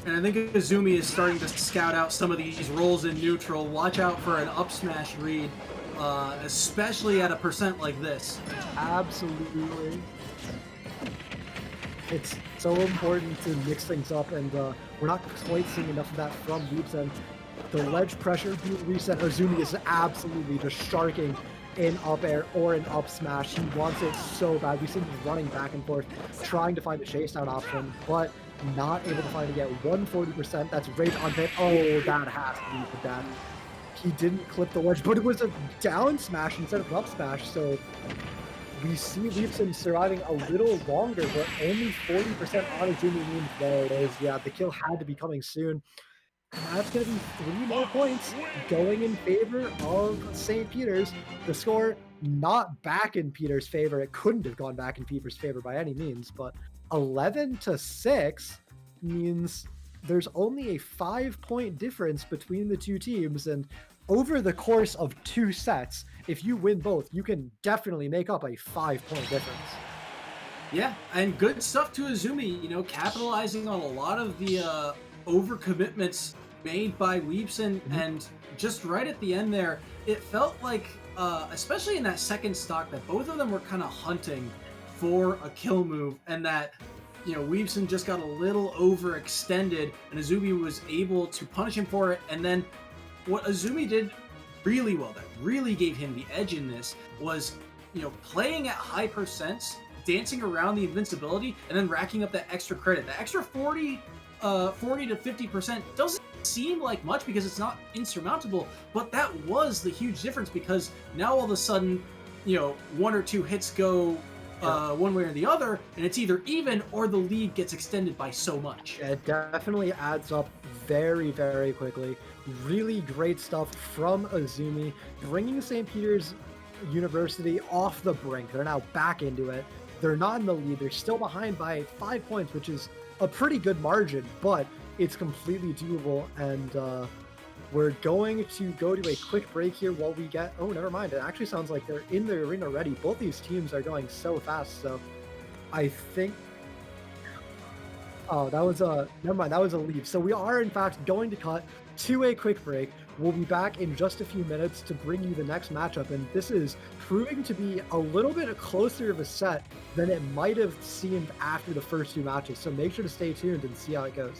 And I think Azumi is starting to scout out some of these rolls in neutral. Watch out for an up smash read, especially at a percent like this. Absolutely. It's so important to mix things up, and we're not quite seeing enough of that from Leaps. And the ledge pressure being reset, Azumi is absolutely just sharking in up air or an up smash. He wants it so bad. We see him running back and forth, trying to find a chase down option, but not able to find it yet. 140%. That's Rage on pit. Oh, that has to be the death. He didn't clip the ledge, but it was a down smash instead of an up smash. So we see Leapson surviving a little longer, but only 40% on Azumi means there it is. Yeah, the kill had to be coming soon. That's going to be 3 more points going in favor of St. Peter's. The score not back in Peter's favor. It couldn't have gone back in Peter's favor by any means, but 11-6 means there's only a 5-point difference between the two teams. And over the course of 2 sets, if you win both, you can definitely make up a 5-point difference. Yeah, and good stuff to Azumi, you know, capitalizing on a lot of the overcommitments made by Weebson, and just right at the end there, it felt like, especially in that second stock, that both of them were kind of hunting for a kill move, and that, you know, Weebson just got a little overextended, and Azumi was able to punish him for it. And then what Azumi did really well, that really gave him the edge in this, was, you know, playing at high percents, dancing around the invincibility, and then racking up that extra credit. The extra 40 to 50% doesn't seem like much because it's not insurmountable, but that was the huge difference, because now all of a sudden, you know, 1 or 2 hits go one way or the other, and it's either even or the lead gets extended by so much. It definitely adds up very, very quickly. Really great stuff from Azumi, bringing St. Peter's University off the brink. They're now back into it. They're not in the lead. They're still behind by 5 points, which is a pretty good margin, but it's completely doable. And we're going to go to a quick break here while we get... Oh, never mind. It actually sounds like they're in the arena already. Both these teams are going so fast, so I think... Oh, that was a... Never mind, that was a leave. So we are, in fact, going to cut to a quick break. We'll be back in just a few minutes to bring you the next matchup, and this is proving to be a little bit closer of a set than it might have seemed after the first 2 matches, so make sure to stay tuned and see how it goes.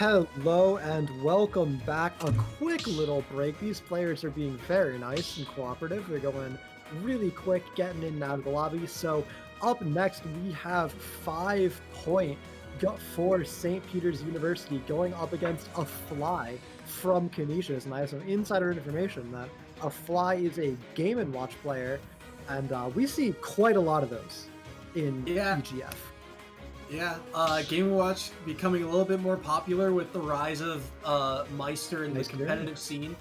Hello and welcome back. A quick little break. These players are being very nice and cooperative. They're going really quick, getting in and out of the lobby. So up next, we have 5 point for St. Peter's University going up against a Fly from Canisius. And I have some insider information that a Fly is a Game & Watch player, and we see quite a lot of those in EGF. Yeah, Game & Watch becoming a little bit more popular with the rise of Meister in the competitive scene.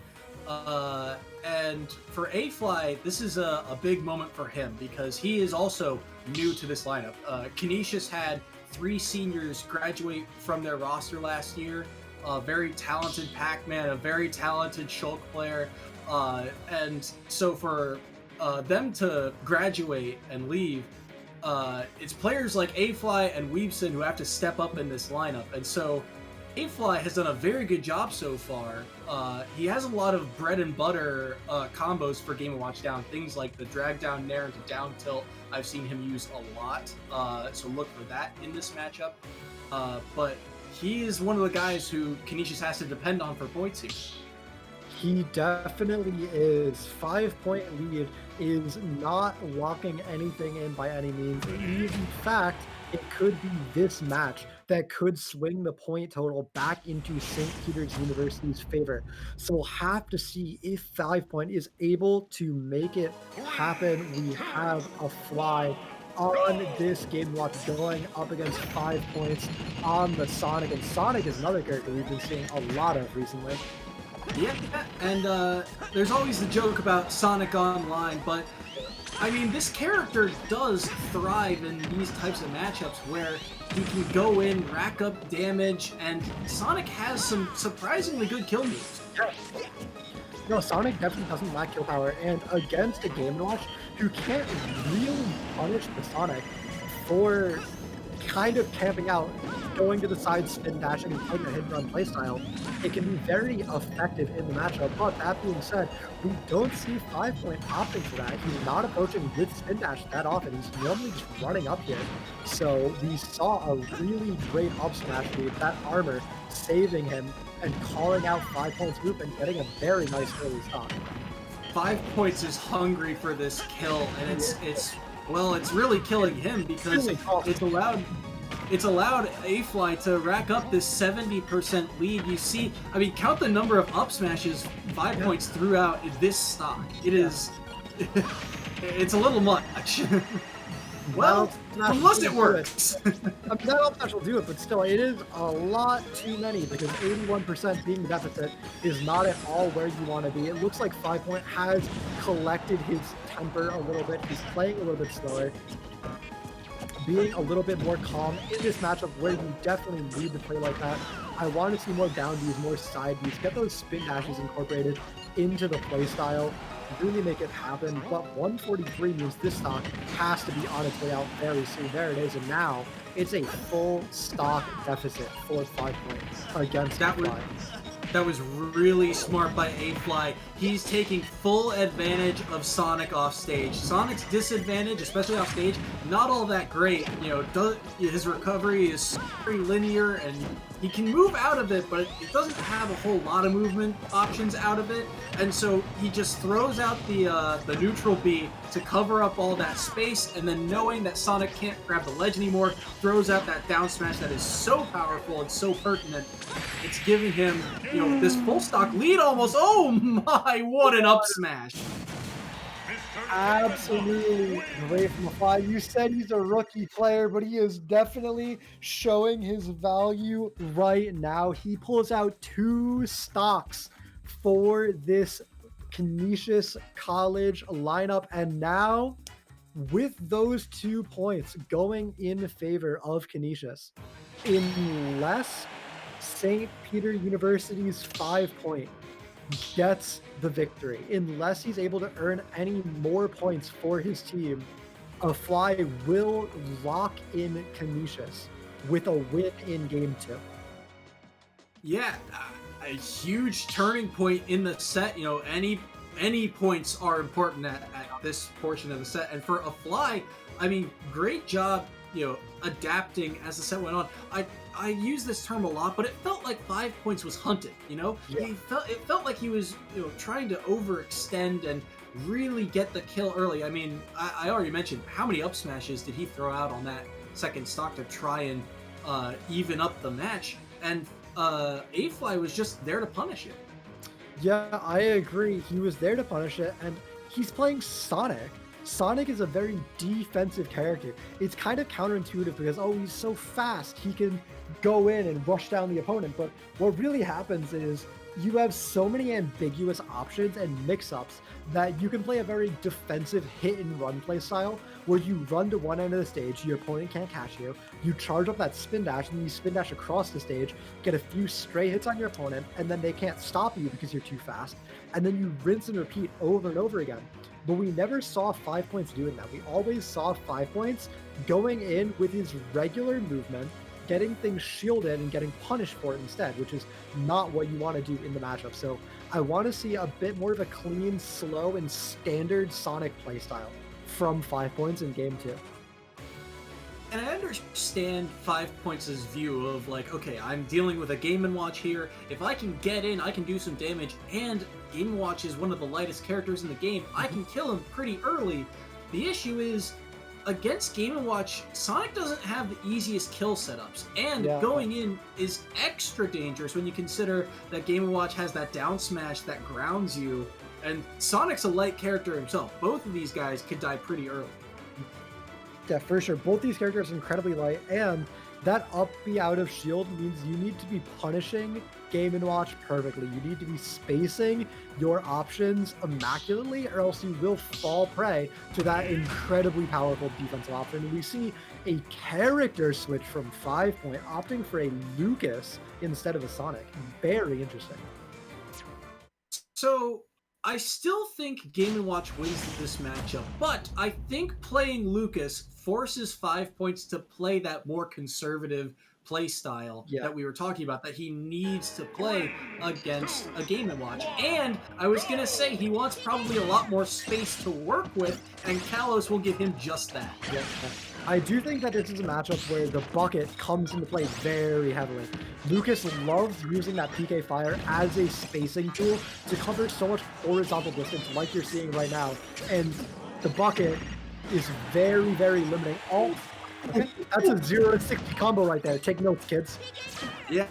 And for A-Fly, this is a big moment for him because he is also new to this lineup. Canisius had 3 seniors graduate from their roster last year. A very talented Pac-Man, a very talented Shulk player, And so for them to graduate and leave, it's players like A-Fly and Weebson who have to step up in this lineup. And so A-Fly has done a very good job so far. He has a lot of bread and butter combos for Game & Watch Down. Things like the drag down nair into down tilt, I've seen him use a lot. So look for that in this matchup. But he is one of the guys who Canisius has to depend on for points here. He definitely is. 5-point lead is not locking anything in by any means. In fact, it could be this match that could swing the point total back into St. Peter's University's favor. So we'll have to see if 5 Point is able to make it happen. We have a fly on this game watch going up against 5 points on the Sonic. And Sonic is another character we've been seeing a lot of recently. Yeah, and there's always the joke about Sonic Online, but I mean, this character does thrive in these types of matchups where he can go in, rack up damage, and Sonic has some surprisingly good kill moves. No, Sonic definitely doesn't lack kill power, and against a Game & Watch who can't really punish the Sonic for kind of camping out, going to the side, spin dashing, and playing a hit and run playstyle, it can be very effective in the matchup. But that being said, we don't see 5 Point opting for that. He's not approaching with spin dash that often. He's normally just running up here. So we saw a really great up smash with that armor saving him and calling out 5 Point's group and getting a very nice early stop. 5 Points is hungry for this kill, and it's really killing him because it's allowed A-Fly to rack up this 70% lead. You see, I mean, count the number of up smashes 5 Points throughout this stock. It is, it's a little much. Well, unless it works. I mean, that up smash will do it, but still, it is a lot too many because 81% being the deficit is not at all where you want to be. It looks like 5 Point has collected his temper a little bit. He's playing a little bit slower, being a little bit more calm in this matchup where you definitely need to play like that. I want to see more down Bs, more side Bs, get those spin dashes incorporated into the playstyle, really make it happen. But 143 means this stock has to be on its way out very soon. There it is, and now it's a full stock deficit for 5 Points against A-Fly. That was really smart by A-Fly. He's taking full advantage of Sonic off stage. Sonic's disadvantage, especially off stage, not all that great. You know, his recovery is very linear, and he can move out of it, but it doesn't have a whole lot of movement options out of it. And so he just throws out the neutral B to cover up all that space, and then knowing that Sonic can't grab the ledge anymore, throws out that down smash that is so powerful and so pertinent. It's giving him, you know, this full stock lead almost. Oh my, what an up smash. Absolutely great from Fly. You said he's a rookie player, but he is definitely showing his value right now. He pulls out 2 stocks for this Canisius College lineup, and now with those 2 points going in favor of Canisius, unless St. Peter University's 5 Point gets the victory, unless he's able to earn any more points for his team, a Fly will lock in Canisius with a win in game 2. Yeah, a huge turning point in the set. You know, any points are important at this portion of the set, and for a Fly, I mean, great job, you know, adapting as the set went on. I use this term a lot, but it felt like 5 Points was hunted, you know? Yeah. It felt like he was, you know, trying to overextend and really get the kill early. I mean, I already mentioned how many up smashes did he throw out on that second stock to try and even up the match, and A-Fly was just there to punish it. Yeah, I agree. He was there to punish it, and he's playing Sonic. Sonic is a very defensive character. It's kind of counterintuitive because, oh, he's so fast, he can go in and rush down the opponent. But what really happens is you have so many ambiguous options and mix-ups that you can play a very defensive hit and run play style where you run to one end of the stage, your opponent can't catch you, you charge up that spin dash, and then you spin dash across the stage, get a few stray hits on your opponent, and then they can't stop you because you're too fast, and then you rinse and repeat over and over again. But we never saw 5 points doing that. We always saw 5 points going in with his regular movement, getting things shielded and getting punished for it instead, which is not what you want to do in the matchup. So I want to see a bit more of a clean, slow, and standard Sonic playstyle from 5 points in game 2. And I understand 5 Points' view of like, okay, I'm dealing with a Game & Watch here. If I can get in, I can do some damage, and Game & Watch is one of the lightest characters in the game. I can kill him pretty early. The issue is, against Game & Watch, Sonic doesn't have the easiest kill setups, and going in is extra dangerous when you consider that Game & Watch has that down smash that grounds you, and Sonic's a light character himself. Both of these guys could die pretty early. Yeah, for sure. Both these characters are incredibly light, and that up B out of shield means you need to be punishing Game & Watch perfectly. You need to be spacing your options immaculately, or else you will fall prey to that incredibly powerful defensive option. And we see a character switch from 5 Point, opting for a Lucas instead of a Sonic. Very interesting. So I still think Game & Watch wins this matchup, but I think playing Lucas forces 5 Points to play that more conservative play style that we were talking about, that he needs to play against a Game & Watch. And I was going to say he wants probably a lot more space to work with, and Kalos will give him just that. Yeah. I do think that this is a matchup where the bucket comes into play very heavily. Lucas loves using that PK Fire as a spacing tool to cover so much horizontal distance like you're seeing right now. And the bucket is very, very limiting. Oh, okay. That's a 0-60 combo right there. Take notes, kids. Yeah,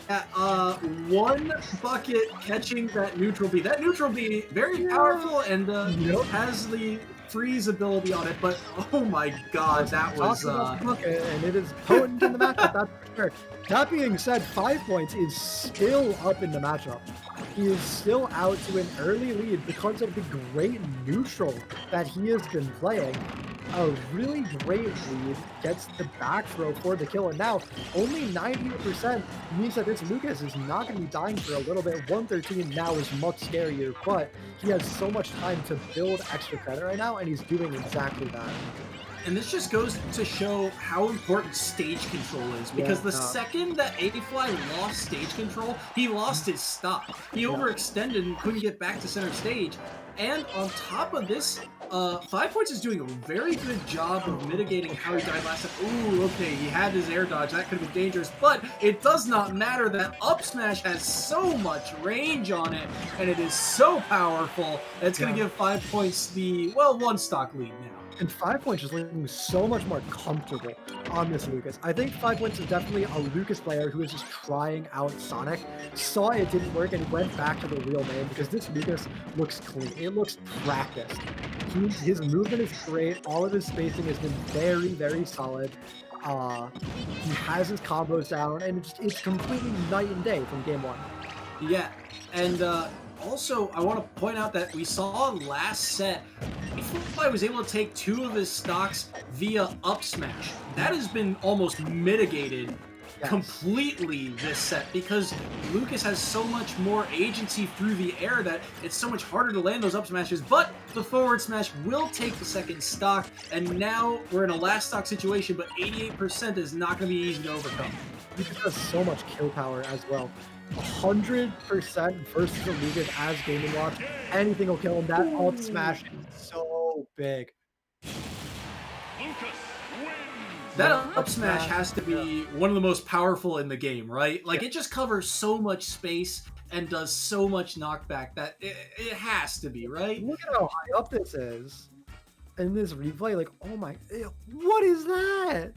one bucket catching that neutral B. That neutral B, very powerful, and has the freeze ability on it, but oh my god, that was bucket, and it is potent in the matchup, that's for sure. That being said, 5 Points is still up in the matchup. He is still out to an early lead because of the great neutral that he has been playing. A really great lead gets the back throw for the kill, and now only 90% means that this Lucas is not going to be dying for a little bit. 113 now is much scarier, but he has so much time to build extra credit right now, and he's doing exactly that. And this just goes to show how important stage control is, because the second that A-Fly lost stage control, he lost his stock. He overextended and couldn't get back to center stage. And on top of this, 5 Points is doing a very good job of mitigating how he died last time. Ooh, okay, he had his air dodge. That could have been dangerous, but it does not matter. That up smash has so much range on it, and it is so powerful. It's going to give 5 Points the, well, one stock lead now. And 5 Points is looking so much more comfortable on this Lucas. I think 5 Points is definitely a Lucas player who is just trying out Sonic, saw it didn't work, and went back to the real name, because this Lucas looks clean. It looks practiced. His movement is great. All of his spacing has been very, very solid. He has his combos down, and it's completely night and day from game 1. Yeah, and also, I want to point out that we saw last set, I was able to take 2 of his stocks via up smash. That has been almost mitigated completely this set, because Lucas has so much more agency through the air that it's so much harder to land those up smashes, but the forward smash will take the second stock, and now we're in a last stock situation, but 88% is not going to be easy to overcome. Lucas has so much kill power as well. 100% versus the Lucas as Game & Watch. Anything will kill him. That up smash is so big. That up smash has to be one of the most powerful in the game, right? Like, it just covers so much space and does so much knockback that it has to be, right? Look at how high up this is. In this replay, like, oh my, what is that?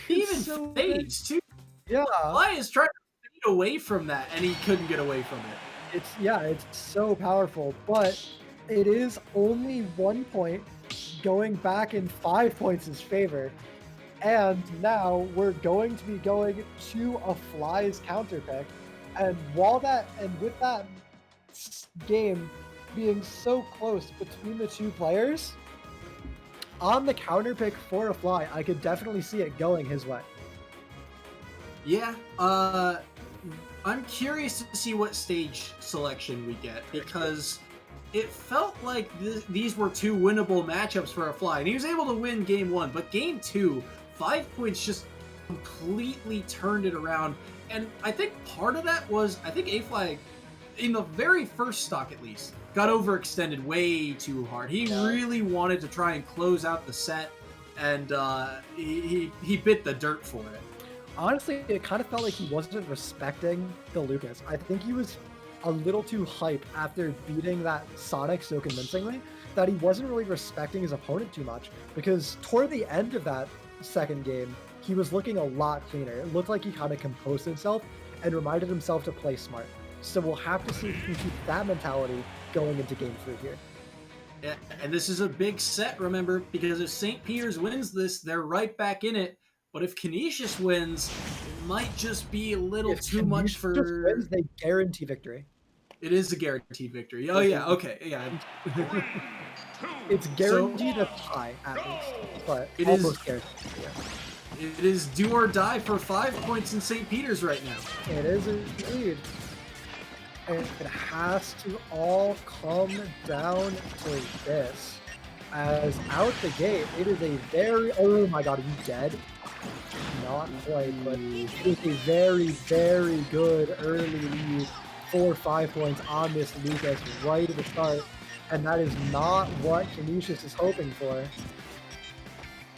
He even so fades, too. Yeah. Fly is trying to fade away from that, and he couldn't get away from it. It's so powerful, but it is only 1 point going back in 5 Points' favor. And now we're going to be going to a Fly's counter pick. And with that, game being so close between the two players, on the counter pick for a fly, I could definitely see it going his way. Yeah, I'm curious to see what stage selection we get, because it felt like these were two winnable matchups for a fly, and he was able to win game one, but game two, 5 points just completely turned it around. And I think part of that was, I think A-Fly, in the very first stock at least, got overextended way too hard. He really wanted to try and close out the set, and he bit the dirt for it. Honestly, it kind of felt like he wasn't respecting the Lucas. I think he was a little too hype after beating that Sonic so convincingly that he wasn't really respecting his opponent too much, because toward the end of that second game, he was looking a lot cleaner. It looked like he kind of composed himself and reminded himself to play smart. So we'll have to see if he can keep that mentality going into game 3 here. Yeah, and this is a big set, remember, because if St. Peter's wins this, they're right back in it. But if Canisius wins, it might just be a little too much for... If Canisius wins, they guarantee victory. It is a guaranteed victory. Oh, yeah, okay, yeah. It's guaranteed a tie, at least, but it almost is, guaranteed. Yeah. It is do or die for 5 points in St. Peter's right now. It is indeed. And it has to all come down to this. As out the gate, it is a very... Oh my god, are you dead? Not quite, but it's a very, very good early lead for 5 points on this Lucas right at the start. And that is not what Canisius is hoping for.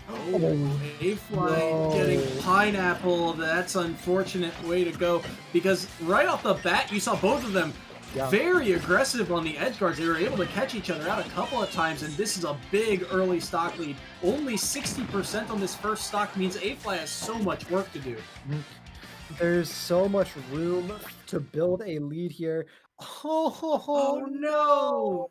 Oh, A-Fly getting pineapple. That's unfortunate way to go, because right off the bat, you saw both of them very aggressive on the edge guards. They were able to catch each other out a couple of times, and this is a big early stock lead. Only 60% on this first stock means A-Fly has so much work to do. There's so much room to build a lead here. Oh no!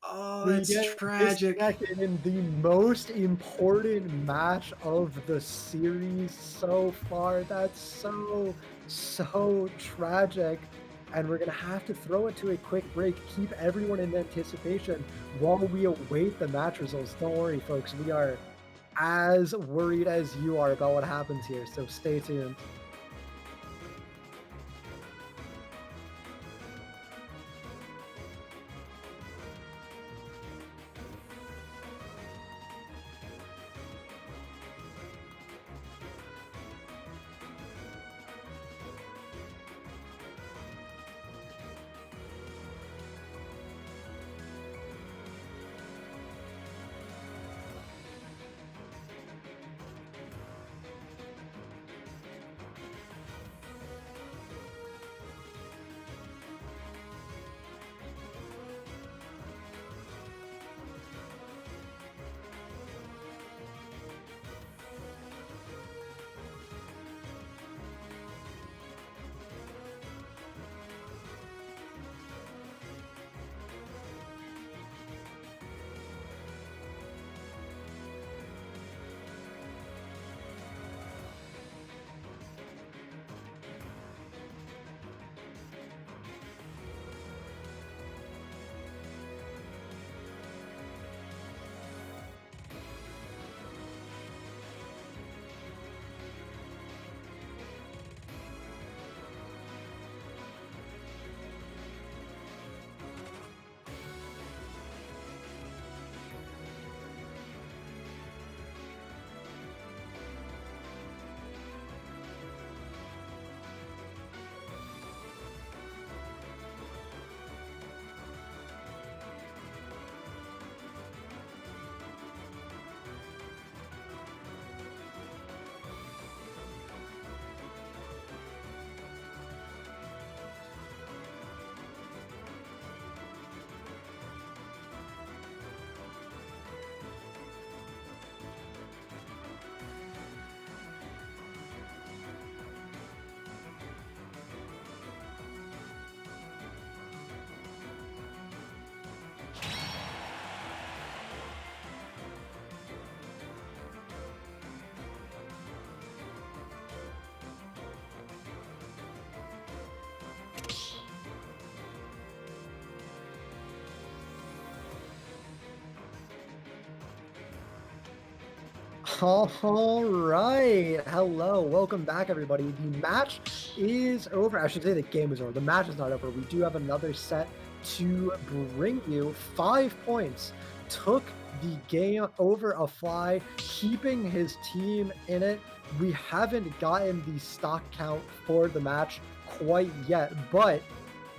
Oh, that's tragic. In the most important match of the series so far. That's so tragic. And we're going to have to throw it to a quick break, keep everyone in anticipation while we await the match results. Don't worry, folks. We are as worried as you are about what happens here, so stay tuned. All right. Hello. Welcome back, everybody. The match is over. I should say the game is over. The match is not over. We do have another set to bring you. 5 points. Took the game over a fly, keeping his team in it. We haven't gotten the stock count for the match quite yet, but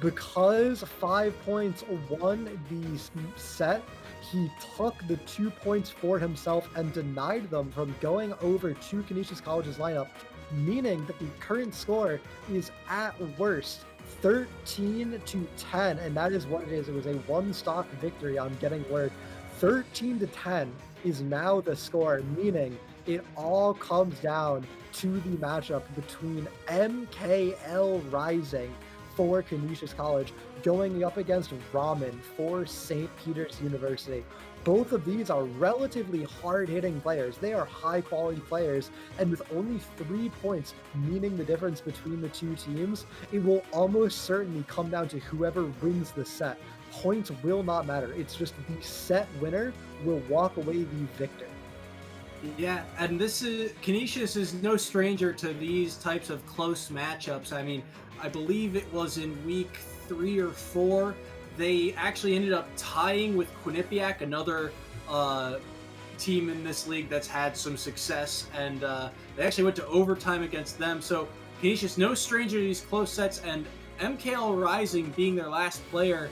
because 5 points won the set, he took the 2 points for himself and denied them from going over to Canisius College's lineup, meaning that the current score is at worst 13-10, and that is what it is. It was a one stock victory. I'm getting word. 13-10 is now the score, meaning it all comes down to the matchup between MKL Rising for Canisius College going up against Ramen for St. Peter's University. Both of these are relatively hard-hitting players. They are high-quality players, and with only 3 points meaning the difference between the two teams, it will almost certainly come down to whoever wins the set. Points will not matter. It's just the set winner will walk away the victor. Yeah, and Canisius is no stranger to these types of close matchups. I mean, I believe it was in week 3 or 4. They actually ended up tying with Quinnipiac, another team in this league that's had some success, and they actually went to overtime against them. So Canisius, no stranger to these close sets, and MKL Rising being their last player,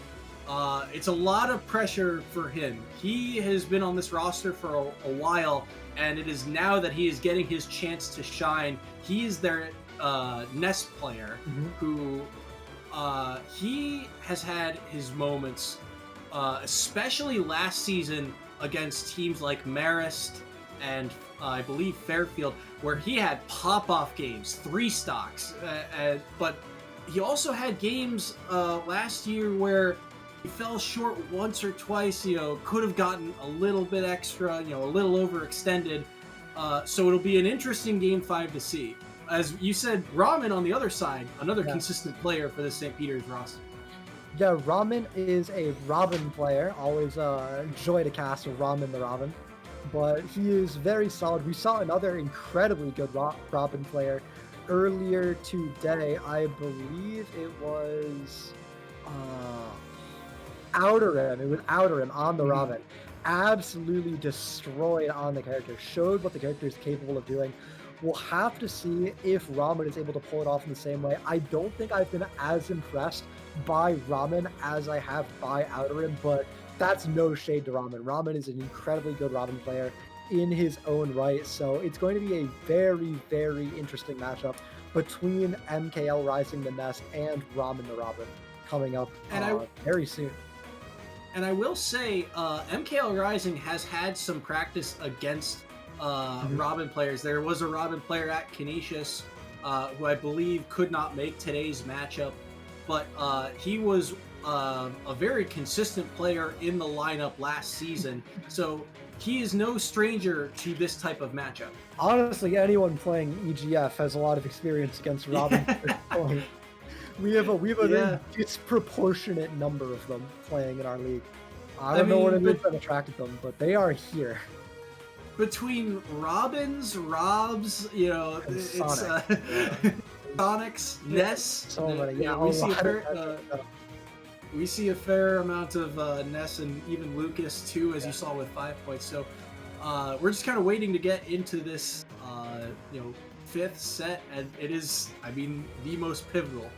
it's a lot of pressure for him. He has been on this roster for a while, and it is now that he is getting his chance to shine. He is their Nest player who he has had his moments, especially last season against teams like Marist and I believe Fairfield, where he had pop-off games, 3 stocks. But he also had games last year where he fell short once or twice, could have gotten a little bit extra, a little overextended. So it'll be an interesting Game 5 to see. As you said, Ramen on the other side, another consistent player for the St. Peter's roster. Yeah, Ramen is a Robin player. Always a joy to cast with Ramen the Robin. But he is very solid. We saw another incredibly good Robin player earlier today. I believe it was Outer Rim. It was Outer Rim on the Robin. Absolutely destroyed on the character. Showed what the character is capable of doing. We'll have to see if Ramen is able to pull it off in the same way. I don't think I've been as impressed by Ramen as I have by Outer Rim, but that's no shade to Ramen. Ramen is an incredibly good Ramen player in his own right, so it's going to be a very, very interesting matchup between MKL Rising the Nest and Ramen the Robin coming up very soon. And I will say, MKL Rising has had some practice against Robin players. There was a Robin player at Canisius who I believe could not make today's matchup, but he was a very consistent player in the lineup last season, so he is no stranger to this type of matchup. Honestly, anyone playing EGF has a lot of experience against Robin. We have a disproportionate number of them playing in our league. I don't know what it is that attracted them, but they are here. Between Robins, Robs, it's Sonics, Ness. So many. We see a fair amount of Ness and even Lucas too, as you saw with 5 points. So we're just kind of waiting to get into this, 5th set, and it is, the most pivotal.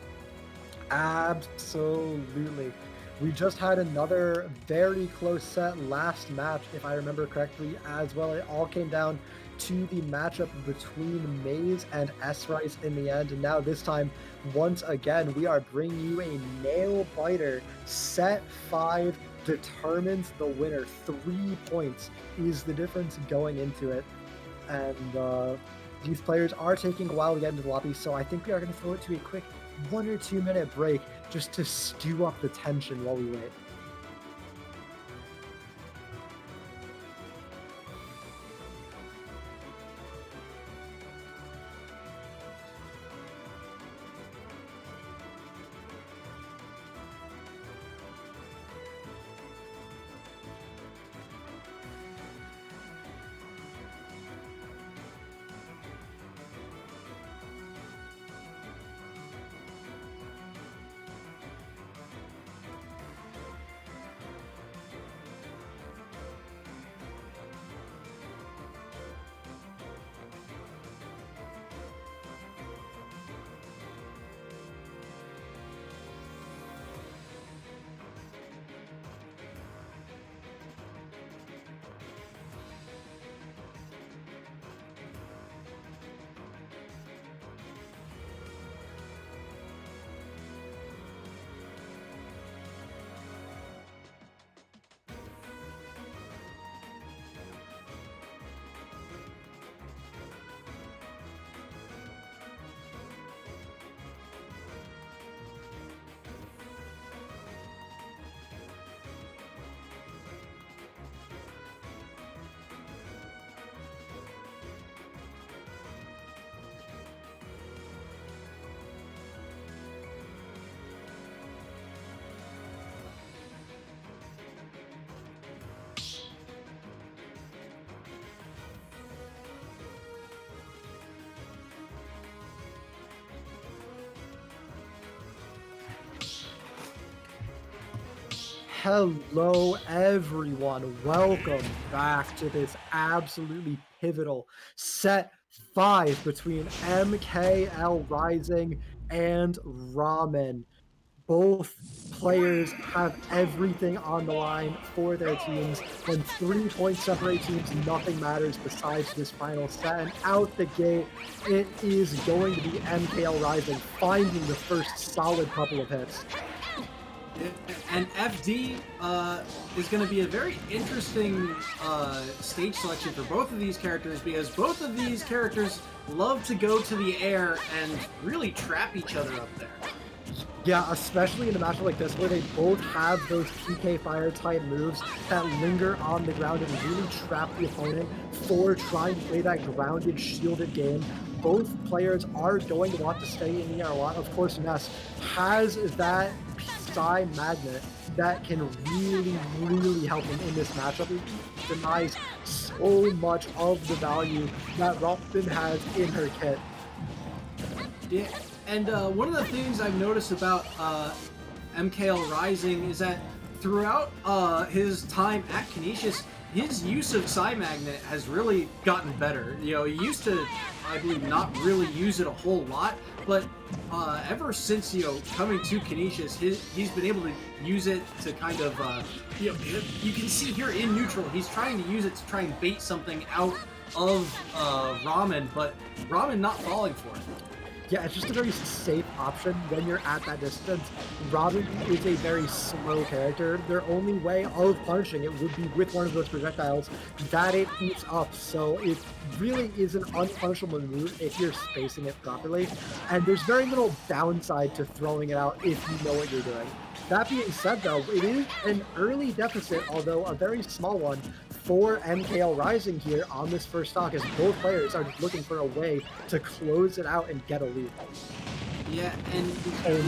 Absolutely. We just had another very close set last match, if I remember correctly, as well. It all came down to the matchup between Maze and S-Rice in the end. And now this time, once again, we are bringing you a nail biter. Set 5 determines the winner. 3 points is the difference going into it. And these players are taking a while to get into the lobby, so I think we are going to throw it to a quick 1 or 2 minute break just to stew up the tension while we wait. Hello, everyone. Welcome back to this absolutely pivotal set 5 between MKL Rising and Ramen. Both players have everything on the line for their teams. When 3 points separate teams, nothing matters besides this final set. And out the gate, it is going to be MKL Rising finding the first solid couple of hits. And FD is going to be a very interesting stage selection for both of these characters because both of these characters love to go to the air and really trap each other up there. Yeah, especially in a matchup like this where they both have those PK fire type moves that linger on the ground and really trap the opponent for trying to play that grounded, shielded game. Both players are going to want to stay in the air a lot. Of course, Ness has that Psy Magnet that can really help him in this matchup. It denies so much of the value that Robin has in her kit. Yeah, and one of the things I've noticed about MKL Rising is that throughout his time at Canisius, his use of Psy Magnet has really gotten better. You know, he used to, I believe, not really use it a whole lot, but ever since, you know, coming to Canisius, he's been able to use it to kind of, you know, you can see here in neutral, he's trying to use it to try and bait something out of Ramen, but Ramen not falling for it. Yeah, it's just a very safe option when you're at that distance. Robin is a very slow character. Their only way of punishing it would be with one of those projectiles that it eats up. So it really is an unpunishable move if you're spacing it properly. And there's very little downside to throwing it out if you know what you're doing. That being said, though, it is an early deficit, although a very small one, for MKL Rising here on this first stock, as both players are just looking for a way to close it out and get a lead. Yeah, and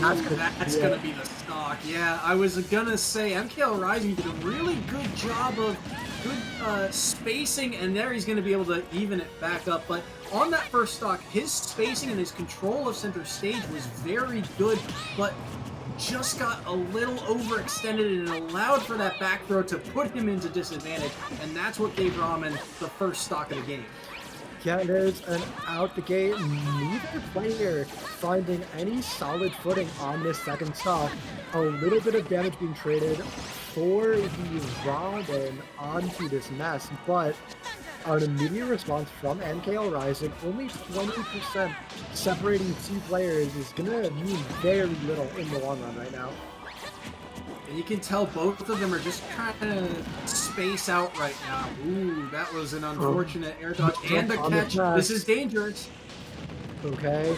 that's gonna be the stock. Yeah, I was gonna say MKL Rising did a really good job of good spacing, and there he's gonna be able to even it back up. But on that first stock, his spacing and his control of center stage was very good, but just got a little overextended and allowed for that back throw to put him into disadvantage, and that's what gave Ramen the first stock of the game. Yeah, it is, and out the gate, neither player finding any solid footing on this second stock. A little bit of damage being traded for the Ramen onto this mess, but an immediate response from MKL Rising, only 20% separating two players is going to mean very little in the long run right now. And you can tell both of them are just trying to space out right now. Ooh, that was an unfortunate air dodge and the catch. This is dangerous. Okay.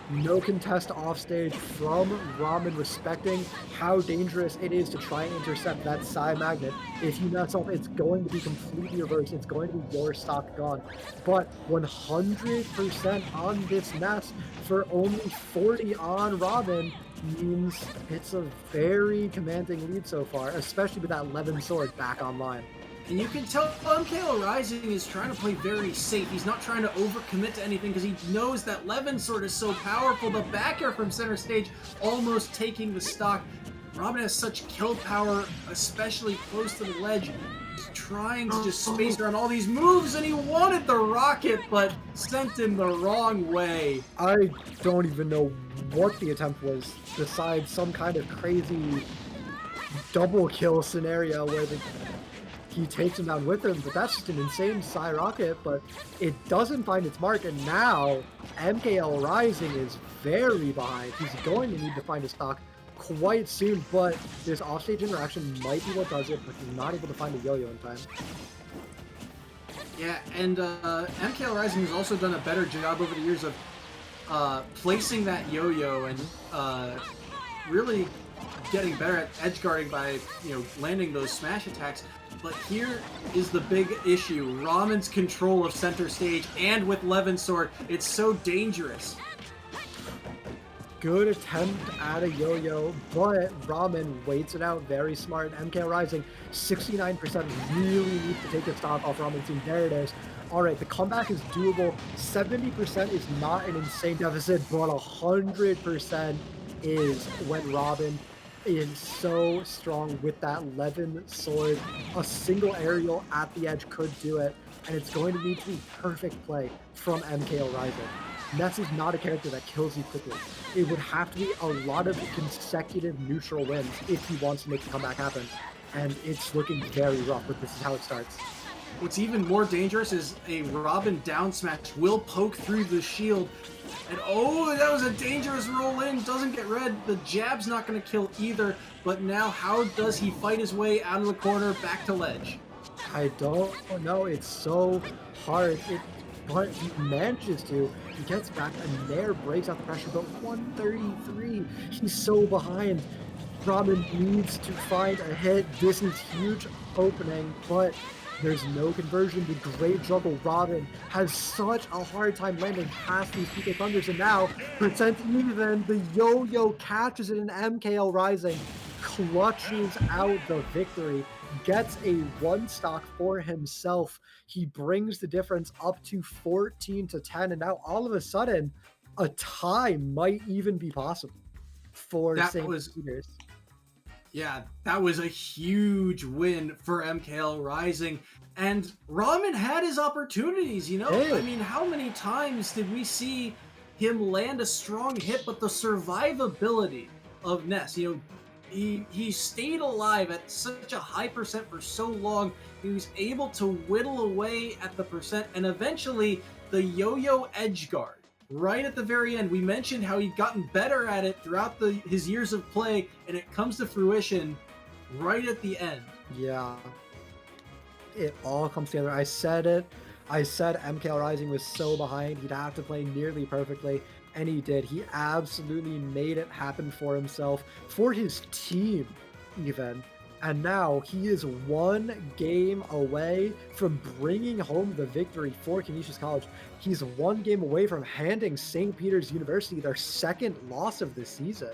No contest offstage from Ramen, respecting how dangerous it is to try and intercept that Psy Magnet. If you mess up, it's going to be completely reversed. It's going to be your stock gone. But 100% on this mess for only 40 on Ramen means it's a very commanding lead so far, especially with that Levin sword back online. And you can tell MKL Rising is trying to play very safe. He's not trying to overcommit to anything because he knows that Levin sword is so powerful. The back air from center stage almost taking the stock. Robin has such kill power, especially close to the ledge. He's trying to just space around all these moves, and he wanted the rocket, but sent him the wrong way. I don't even know what the attempt was, besides some kind of crazy double kill scenario where he takes him down with him, but that's just an insane Psy Rocket, but it doesn't find its mark, and now MKL Rising is very behind. He's going to need to find a stock quite soon, but this offstage interaction might be what does it, but he's not able to find a yo-yo in time. Yeah, and MKL Rising has also done a better job over the years of placing that yo-yo and really getting better at edge guarding by, you know, landing those smash attacks. But here is the big issue. Ramen's control of center stage, and with Levin's sword, it's so dangerous. Good attempt at a yo-yo, but Ramen waits it out very smart. MKL Rising, 69% really needs to take a stop off Ramen's team. There it is. All right, the comeback is doable. 70% is not an insane deficit, but 100% is when Ramen is so strong with that Levin sword. A single aerial at the edge could do it, and it's going to need to be perfect play from MKO Rising. Ness is not a character that kills you quickly. It would have to be a lot of consecutive neutral wins if he wants to make the comeback happen, and it's looking very rough, but this is how it starts. What's even more dangerous is a Robin down smash will poke through the shield. And oh, that was a dangerous roll in. Doesn't get read. The jab's not going to kill either. But now how does he fight his way out of the corner back to ledge? I don't know. It's so hard. But he manages to. He gets back and Nair breaks out the pressure. But 133. He's so behind. Robin needs to find a hit. This is huge opening, but there's no conversion. The great juggle. Robin has such a hard time landing past these PK Thunders, and now percent even. The yo-yo catches it in MKL Rising, clutches out the victory, gets a one stock for himself. He brings the difference up to 14-10, and now all of a sudden, a tie might even be possible for St. Peter's. Yeah, that was a huge win for MKL Rising. And Ramen had his opportunities, you know? Hey. I mean, how many times did we see him land a strong hit, but the survivability of Ness, you know, he stayed alive at such a high percent for so long. He was able to whittle away at the percent, and eventually the yo-yo edge guard. Right at the very end, we mentioned how he'd gotten better at it throughout his years of play, and it comes to fruition right at the end. Yeah. It all comes together. I said it. I said MKL Rising was so behind, he'd have to play nearly perfectly, and he did. He absolutely made it happen for himself, for his team, even. And now he is one game away from bringing home the victory for Canisius College. He's one game away from handing St. Peter's University their second loss of the season.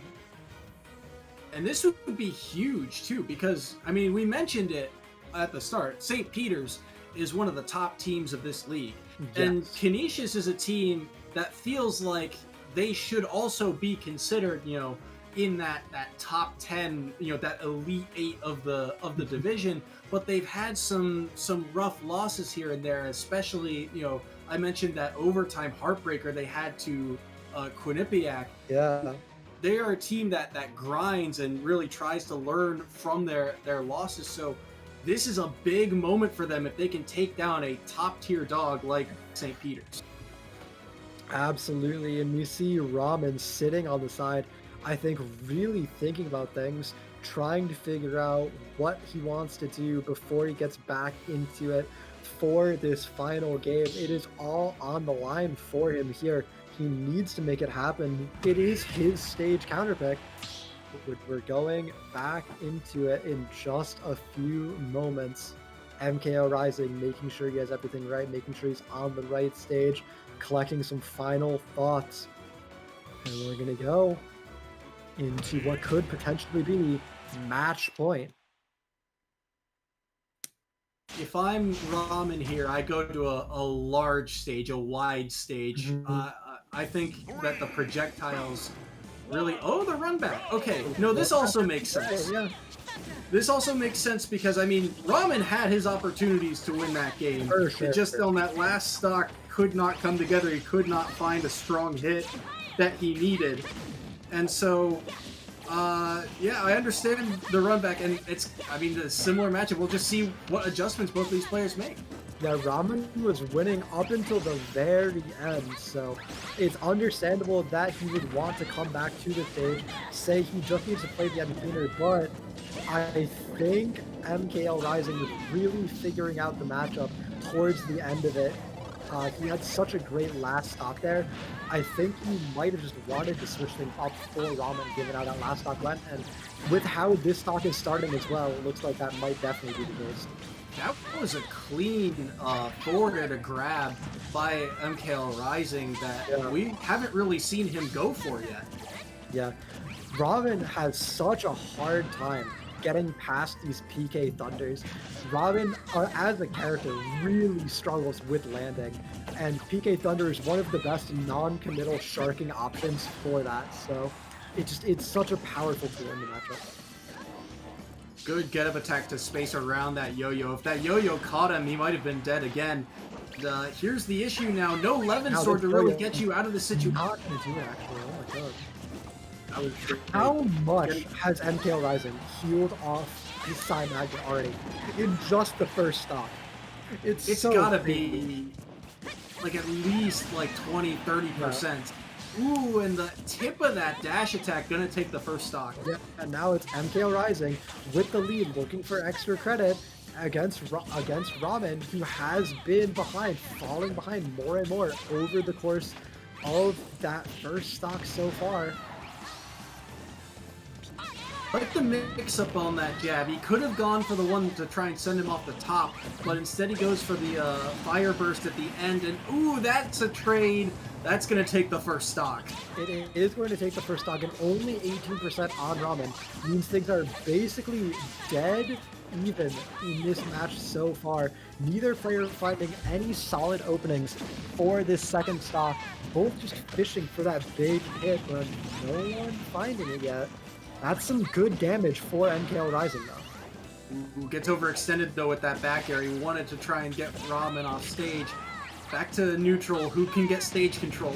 And this would be huge, too, because, I mean, we mentioned it at the start. St. Peter's is one of the top teams of this league. Yes. And Canisius is a team that feels like they should also be considered, you know, in that top 10, you know, that elite 8 of the division, but they've had some rough losses here and there, especially, you know, I mentioned that overtime heartbreaker they had to Quinnipiac. Yeah. They are a team that grinds and really tries to learn from their losses. So this is a big moment for them if they can take down a top tier dog like St. Peter's. Absolutely. And we see Ramen sitting on the side, I think really thinking about things, trying to figure out what he wants to do before he gets back into it for this final game. It is all on the line for him here. He needs to make it happen. It is his stage counterpick. We're going back into it in just a few moments. MKO Rising, making sure he has everything right, making sure he's on the right stage, collecting some final thoughts. And we're going to go into what could potentially be match point. If I'm Ramen here, I go to a large stage, a wide stage. Mm-hmm. I think that the projectiles really... Oh, the run back. Okay, no, this also makes sense. Yeah. This also makes sense because, I mean, Ramen had his opportunities to win that game. For sure. It just on that last stock could not come together. He could not find a strong hit that he needed. And so, yeah, I understand the run back, and it's, I mean, the similar matchup. We'll just see what adjustments both of these players make. Yeah, Ramen was winning up until the very end, so it's understandable that he would want to come back to the stage, say he just needs to play the end cleaner, but I think MKL Rising was really figuring out the matchup towards the end of it. He had such a great last stock there. I think he might have just wanted to switch things up for Ramen, given how that last stock went, and with how this stock is starting as well, it looks like that might definitely be the case. That was a clean forward air to grab by MKL Rising that we haven't really seen him go for yet. Yeah, Robin has such a hard time getting past these PK Thunders. Robin, as a character, really struggles with landing, and PK Thunder is one of the best non-committal sharking options for that, so it's such a powerful tool in the matchup. Good get-up attack to space around that yo-yo. If that yo-yo caught him, he might have been dead again. Here's the issue now. No Levin Sword to really get you out of the situation. Not going to do it, actually. Oh my god. That was How much has MKL Rising healed off his side magnet already in just the first stock? It's so gotta crazy. be like at least like 20-30%. Ooh, and the tip of that dash attack gonna take the first stock. Yeah, and now it's MKL Rising with the lead, looking for extra credit against Ramen, who has been behind, falling behind more and more over the course of that first stock so far. Like the mix-up on that jab. He could have gone for the one to try and send him off the top, but instead he goes for the fire burst at the end, and ooh, that's a trade. That's going to take the first stock. It is going to take the first stock, and only 18% on Ramen means things are basically dead even in this match so far. Neither player finding any solid openings for this second stock. Both just fishing for that big hit, but no one finding it yet. That's some good damage for MKL Rising, though. Ooh, gets overextended, though, with that back air. He wanted to try and get Ramen off stage. Back to neutral, who can get stage control.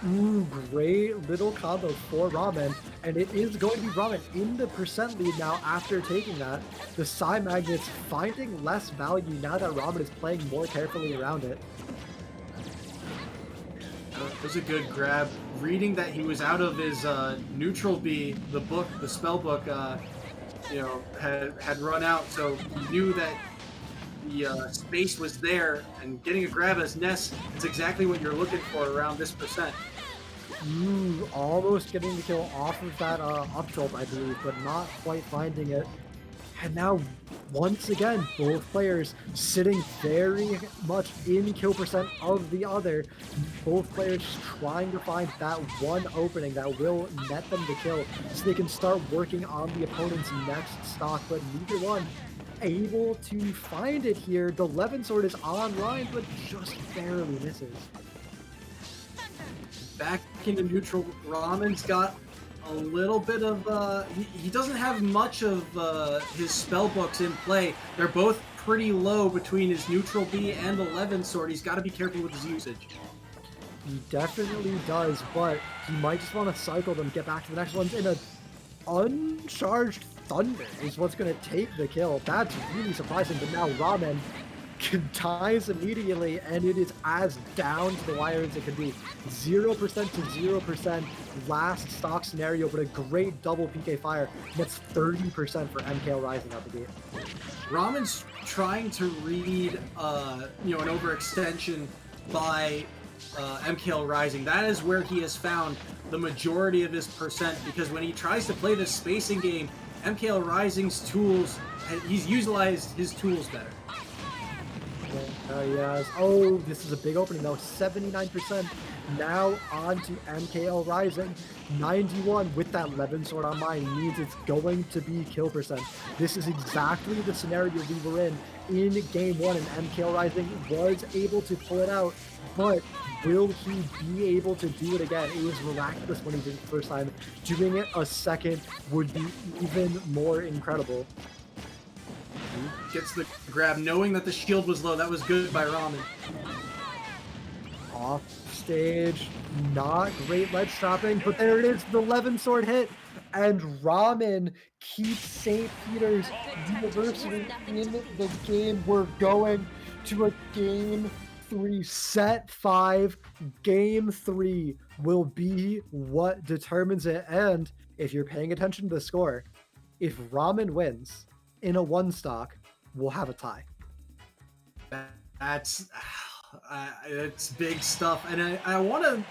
Ooh, great little combo for Ramen, and it is going to be Ramen in the percent lead now after taking that. The side magnets finding less value now that Ramen is playing more carefully around it. It was a good grab. Reading that he was out of his neutral B, the book, the spell book, you know, had run out, so he knew that the space was there, and getting a grab as Ness is exactly what you're looking for around this percent. Ooh, almost getting the kill off of that up tilt, I believe, but not quite finding it. And now, once again, both players sitting very much in kill percent of the other. Both players trying to find that one opening that will net them the kill so they can start working on the opponent's next stock, but neither one able to find it here. The Levin Sword is online, but just barely misses. Back into neutral, Ramen's got a little bit of, he doesn't have much of his spell books in play. They're both pretty low between his neutral B and the Levin Sword. He's got to be careful with his usage. He definitely does, but he might just want to cycle them, get back to the next ones in a uncharged Thunder is what's going to take the kill. That's really surprising, but now Ramen dies immediately, and it is as down to the wire as it could be. 0% to 0% last stock scenario, but a great double PK fire. That's 30% for MKL Rising out the gate. Ramen's trying to read, you know, an overextension by MKL Rising. That is where he has found the majority of his percent, because when he tries to play this spacing game, MKL Rising's tools, he's utilized his tools better. Yes. Oh, this is a big opening though. 79% now on to MKL Rising. 91 with that Levin Sword on mine means it's going to be kill percent. This is exactly the scenario we were in game one, and MKL Rising was able to pull it out, but will he be able to do it again? It was miraculous when he did it the first time. Doing it a second would be even more incredible. Gets the grab, knowing that the shield was low. That was good by Ramen. Off stage, not great ledge trapping, but there it is, the Levin Sword hit, and Ramen keeps St. Peter's University in the game. We're going to a game 3, set 5. Game 3 will be what determines it, and if you're paying attention to the score, if Ramen wins in a one stock, we'll have a tie. That's it's big stuff, and I want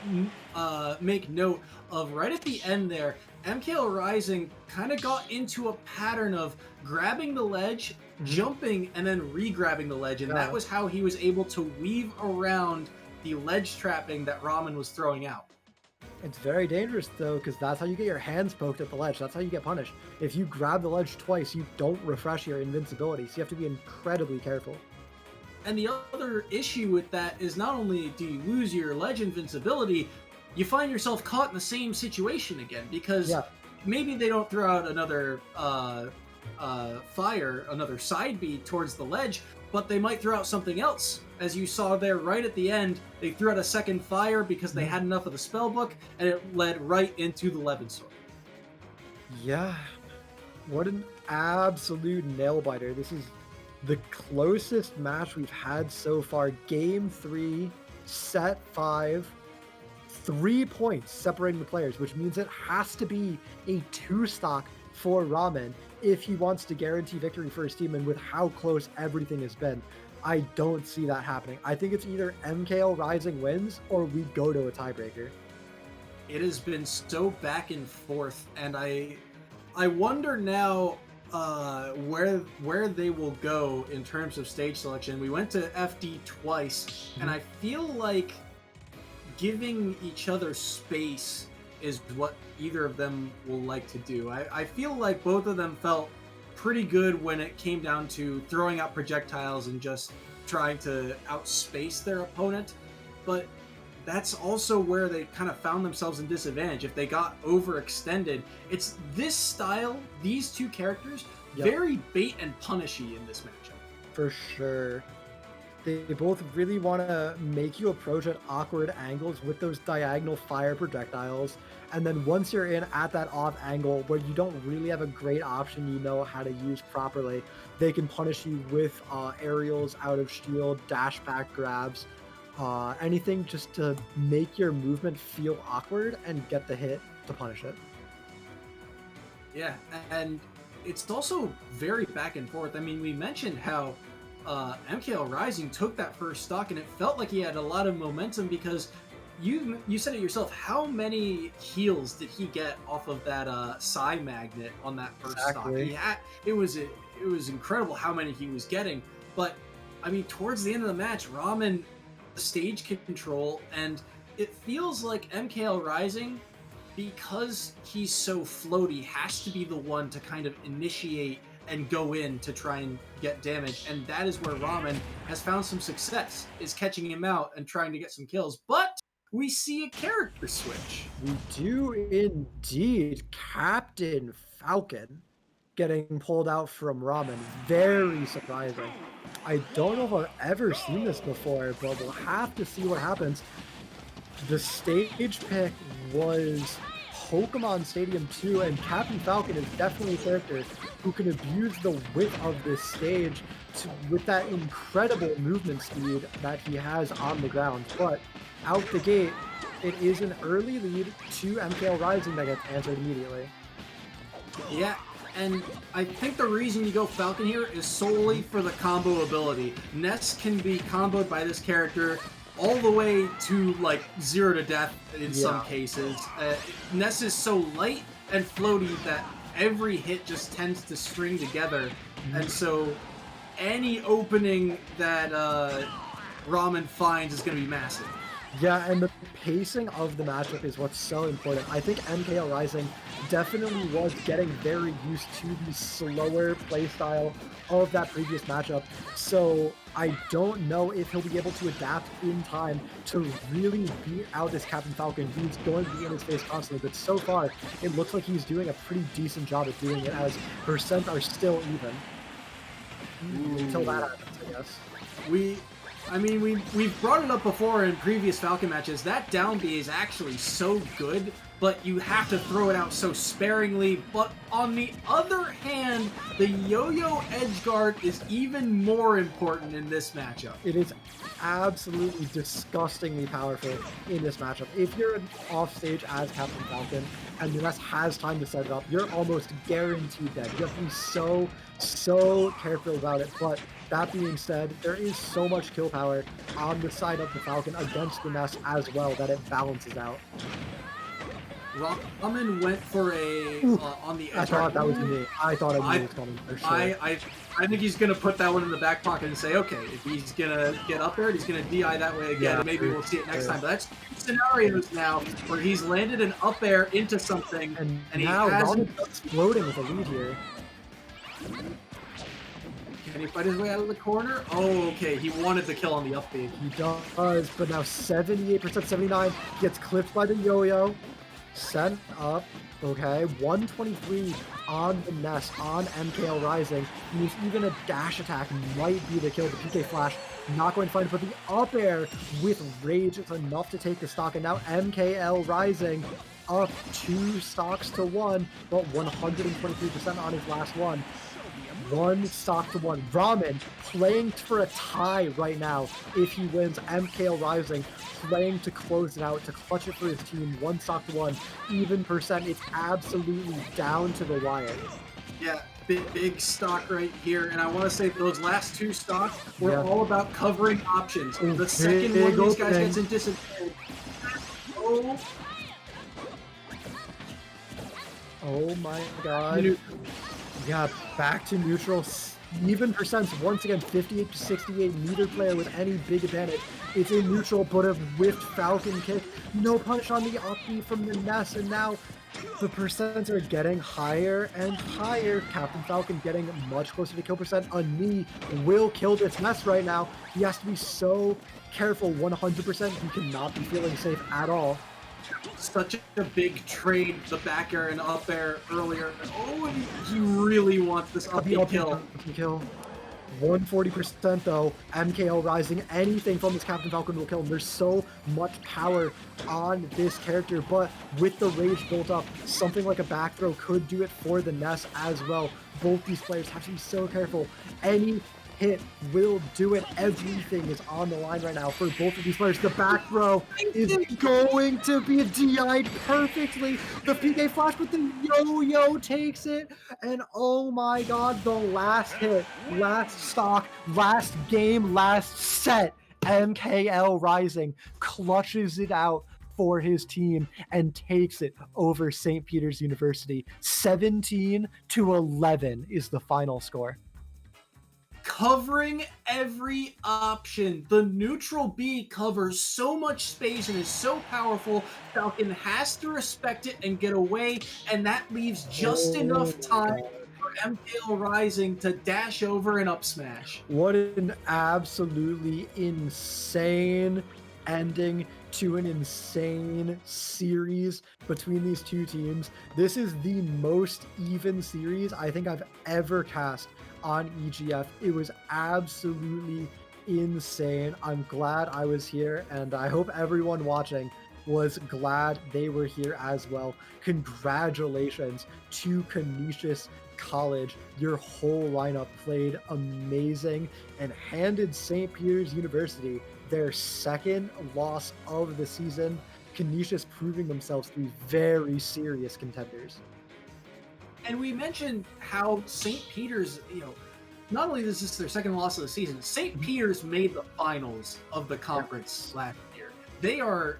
to make note of right at the end there, MKL Rising kind of got into a pattern of grabbing the ledge, jumping, and then re-grabbing the ledge, and that was how he was able to weave around the ledge trapping that Ramen was throwing out. It's very dangerous, though, because that's how you get your hands poked at the ledge. That's how you get punished. If you grab the ledge twice, you don't refresh your invincibility, so you have to be incredibly careful. And the other issue with that is not only do you lose your ledge invincibility, you find yourself caught in the same situation again, because maybe they don't throw out another fire, another side beat towards the ledge, but they might throw out something else. As you saw there right at the end, they threw out a second fire because they had enough of the spell book, and it led right into the Levin Sword. Yeah, what an absolute nail biter. This is the closest match we've had so far. Game 3, set 5, 3 points separating the players, which means it has to be a 2-stock for Ramen if he wants to guarantee victory for his team. And with how close everything has been, I don't see that happening. I think it's either MKL Rising wins or we go to a tiebreaker. It has been so back and forth, and I wonder now where they will go in terms of stage selection. We went to FD twice, and I feel like giving each other space is what either of them will like to do. I feel like both of them felt pretty good when it came down to throwing out projectiles and just trying to outspace their opponent, but that's also where they kind of found themselves in disadvantage. If they got overextended, it's this style, these two characters, very bait and punishy in this matchup. For sure. They both really want to make you approach at awkward angles with those diagonal fire projectiles. And then once you're in at that off angle where you don't really have a great option you know how to use properly, they can punish you with aerials out of shield, dash back grabs, anything just to make your movement feel awkward and get the hit to punish it. Yeah, and it's also very back and forth. I mean, we mentioned how MKL Rising took that first stock, and it felt like he had a lot of momentum because you said it yourself. How many heals did he get off of that Psy Magnet on that first stock? It was incredible how many he was getting. But I mean, towards the end of the match, Ramen stage control, and it feels like MKL Rising, because he's so floaty, has to be the one to kind of initiate and go in to try and get damage, and that is where Ramen has found some success, is catching him out and trying to get some kills. But we see a character switch. We do indeed. Captain Falcon getting pulled out from Ramen. Very surprising. I don't know if I've ever seen this before, but we'll have to see what happens. The stage pick was Pokemon Stadium 2, and Captain Falcon is definitely a character who can abuse the width of this stage with that incredible movement speed that he has on the ground. But out the gate, it is an early lead to MKL Rising that gets answered immediately. Yeah, and I think the reason you go Falcon here is solely for the combo ability. Ness can be comboed by this character all the way to like 0 to death in some cases. Ness is so light and floaty that every hit just tends to string together, and so any opening that Ramen finds is going to be massive. Yeah, and the pacing of the matchup is what's so important. I think MKL Rising definitely was getting very used to the slower playstyle of that previous matchup, so I don't know if he'll be able to adapt in time to really beat out this Captain Falcon, who's going to be in his face constantly. But so far, it looks like he's doing a pretty decent job at doing it, as percent are still even. Until that happens, I guess. We've brought it up before in previous Falcon matches. That down B is actually so good, but you have to throw it out so sparingly. But on the other hand, the yo-yo edge guard is even more important in this matchup. It is absolutely disgustingly powerful in this matchup. If you're off stage as Captain Falcon and the rest has time to set it up, you're almost guaranteed dead. You have to be so careful about it. But that being said, there is so much kill power on the side of the Falcon against the Ness as well that it balances out. Ramen went for a on the edge. I thought that was me. I thought I knew it was coming for sure. I think he's gonna put that one in the back pocket and say, okay, if he's gonna get up there, he's gonna DI that way again. Yeah, maybe we'll see it next time. But that's scenarios now where he's landed an up air into something, and now Ramen's exploding with a lead here. Can he fight his way out of the corner? Oh, okay. He wanted the kill on the up B. He does, but now 78%, 79 gets clipped by the yo-yo. Sent up, okay, 123 on the Nest, on MKL Rising, means even a dash attack might be the kill. The PK Flash not going to find it, but the up air with Rage is enough to take the stock, and now MKL Rising up 2 stocks to 1, but 123% on his last one. 1 stock to 1. Ramen playing for a tie right now if he wins. MKL Rising playing to close it out, to clutch it for his team. 1 stock to 1. Even percent. It's absolutely down to the wire. Yeah, big stock right here. And I want to say those last 2 stocks were all about covering options. The second one of these guys gets in disadvantage. Oh my god. Yeah, back to neutral. Even percents once again, 58 to 68. Neither player with any big advantage. It's a neutral, but a whiffed Falcon kick. No punish on the up B from the Ness, and now the percents are getting higher and higher. Captain Falcon getting much closer to kill percent. A knee will kill this Ness right now. He has to be so careful. 100%. He cannot be feeling safe at all. Such a big trade, the back air and up air earlier. Oh, and he really wants this up kill. 140% though. MKL Rising, anything from this Captain Falcon will kill him. There's so much power on this character, but with the rage built up, something like a back throw could do it for the Ness as well. Both these players have to be so careful. Any hit will do it. Everything is on the line right now for both of these players. The back throw is going to be DI'd perfectly. The PK Flash with the yo-yo takes it. And oh my god, the last hit, last stock, last game, last set. MKL Rising clutches it out for his team and takes it over St. Peter's University. 17 to 11 is the final score. Covering every option. The neutral B covers so much space and is so powerful. Falcon has to respect it and get away, and that leaves just enough time for MKL Rising to dash over and up smash. What an absolutely insane ending to an insane series between these two teams. This is the most even series I think I've ever cast on EGF. It was absolutely insane. I'm glad I was here, and I hope everyone watching was glad they were here as well. Congratulations to Canisius College. Your whole lineup played amazing and handed St. Peter's University their second loss of the season. Canisius proving themselves to be very serious contenders. And we mentioned how St. Peter's, not only is this their second loss of the season, St. Peter's made the finals of the conference last year. They are,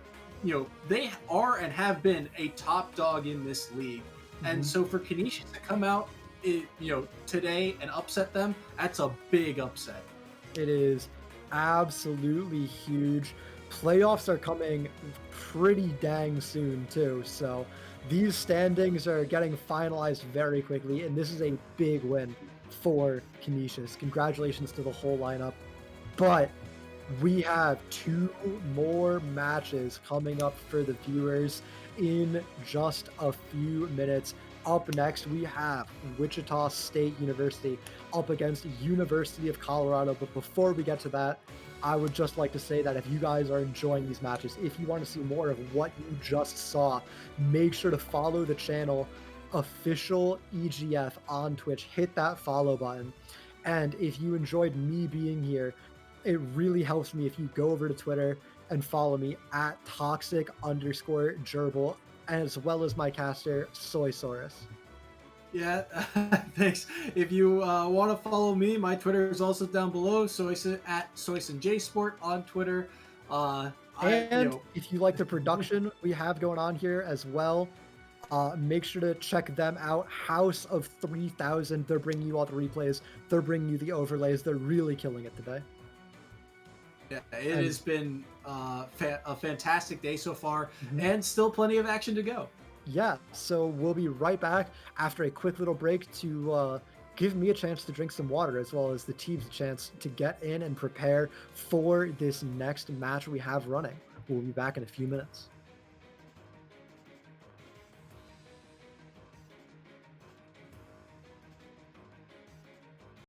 they are and have been a top dog in this league. And so for Canisius to come out, today and upset them, that's a big upset. It is absolutely huge. Playoffs are coming pretty dang soon too, so these standings are getting finalized very quickly, and this is a big win for Canisius. Congratulations to the whole lineup. But we have 2 more matches coming up for the viewers in just a few minutes. Up next, we have Wichita State University up against University of Colorado. But before we get to that, I would just like to say that if you guys are enjoying these matches, if you want to see more of what you just saw, make sure to follow the channel Official EGF on Twitch. Hit that follow button. And if you enjoyed me being here, it really helps me if you go over to Twitter and follow me at toxic_gerbil, as well as my caster, Soysaurus. Yeah, thanks. If you want to follow me, my Twitter is also down below, at SoysinJSport on Twitter. If you like the production we have going on here as well, make sure to check them out. House of 3000, they're bringing you all the replays, they're bringing you the overlays, they're really killing it today. Yeah, it has been a fantastic day so far, and still plenty of action to go. Yeah, so we'll be right back after a quick little break to give me a chance to drink some water, as well as the team's a chance to get in and prepare for this next match we have running. We'll be back in a few minutes.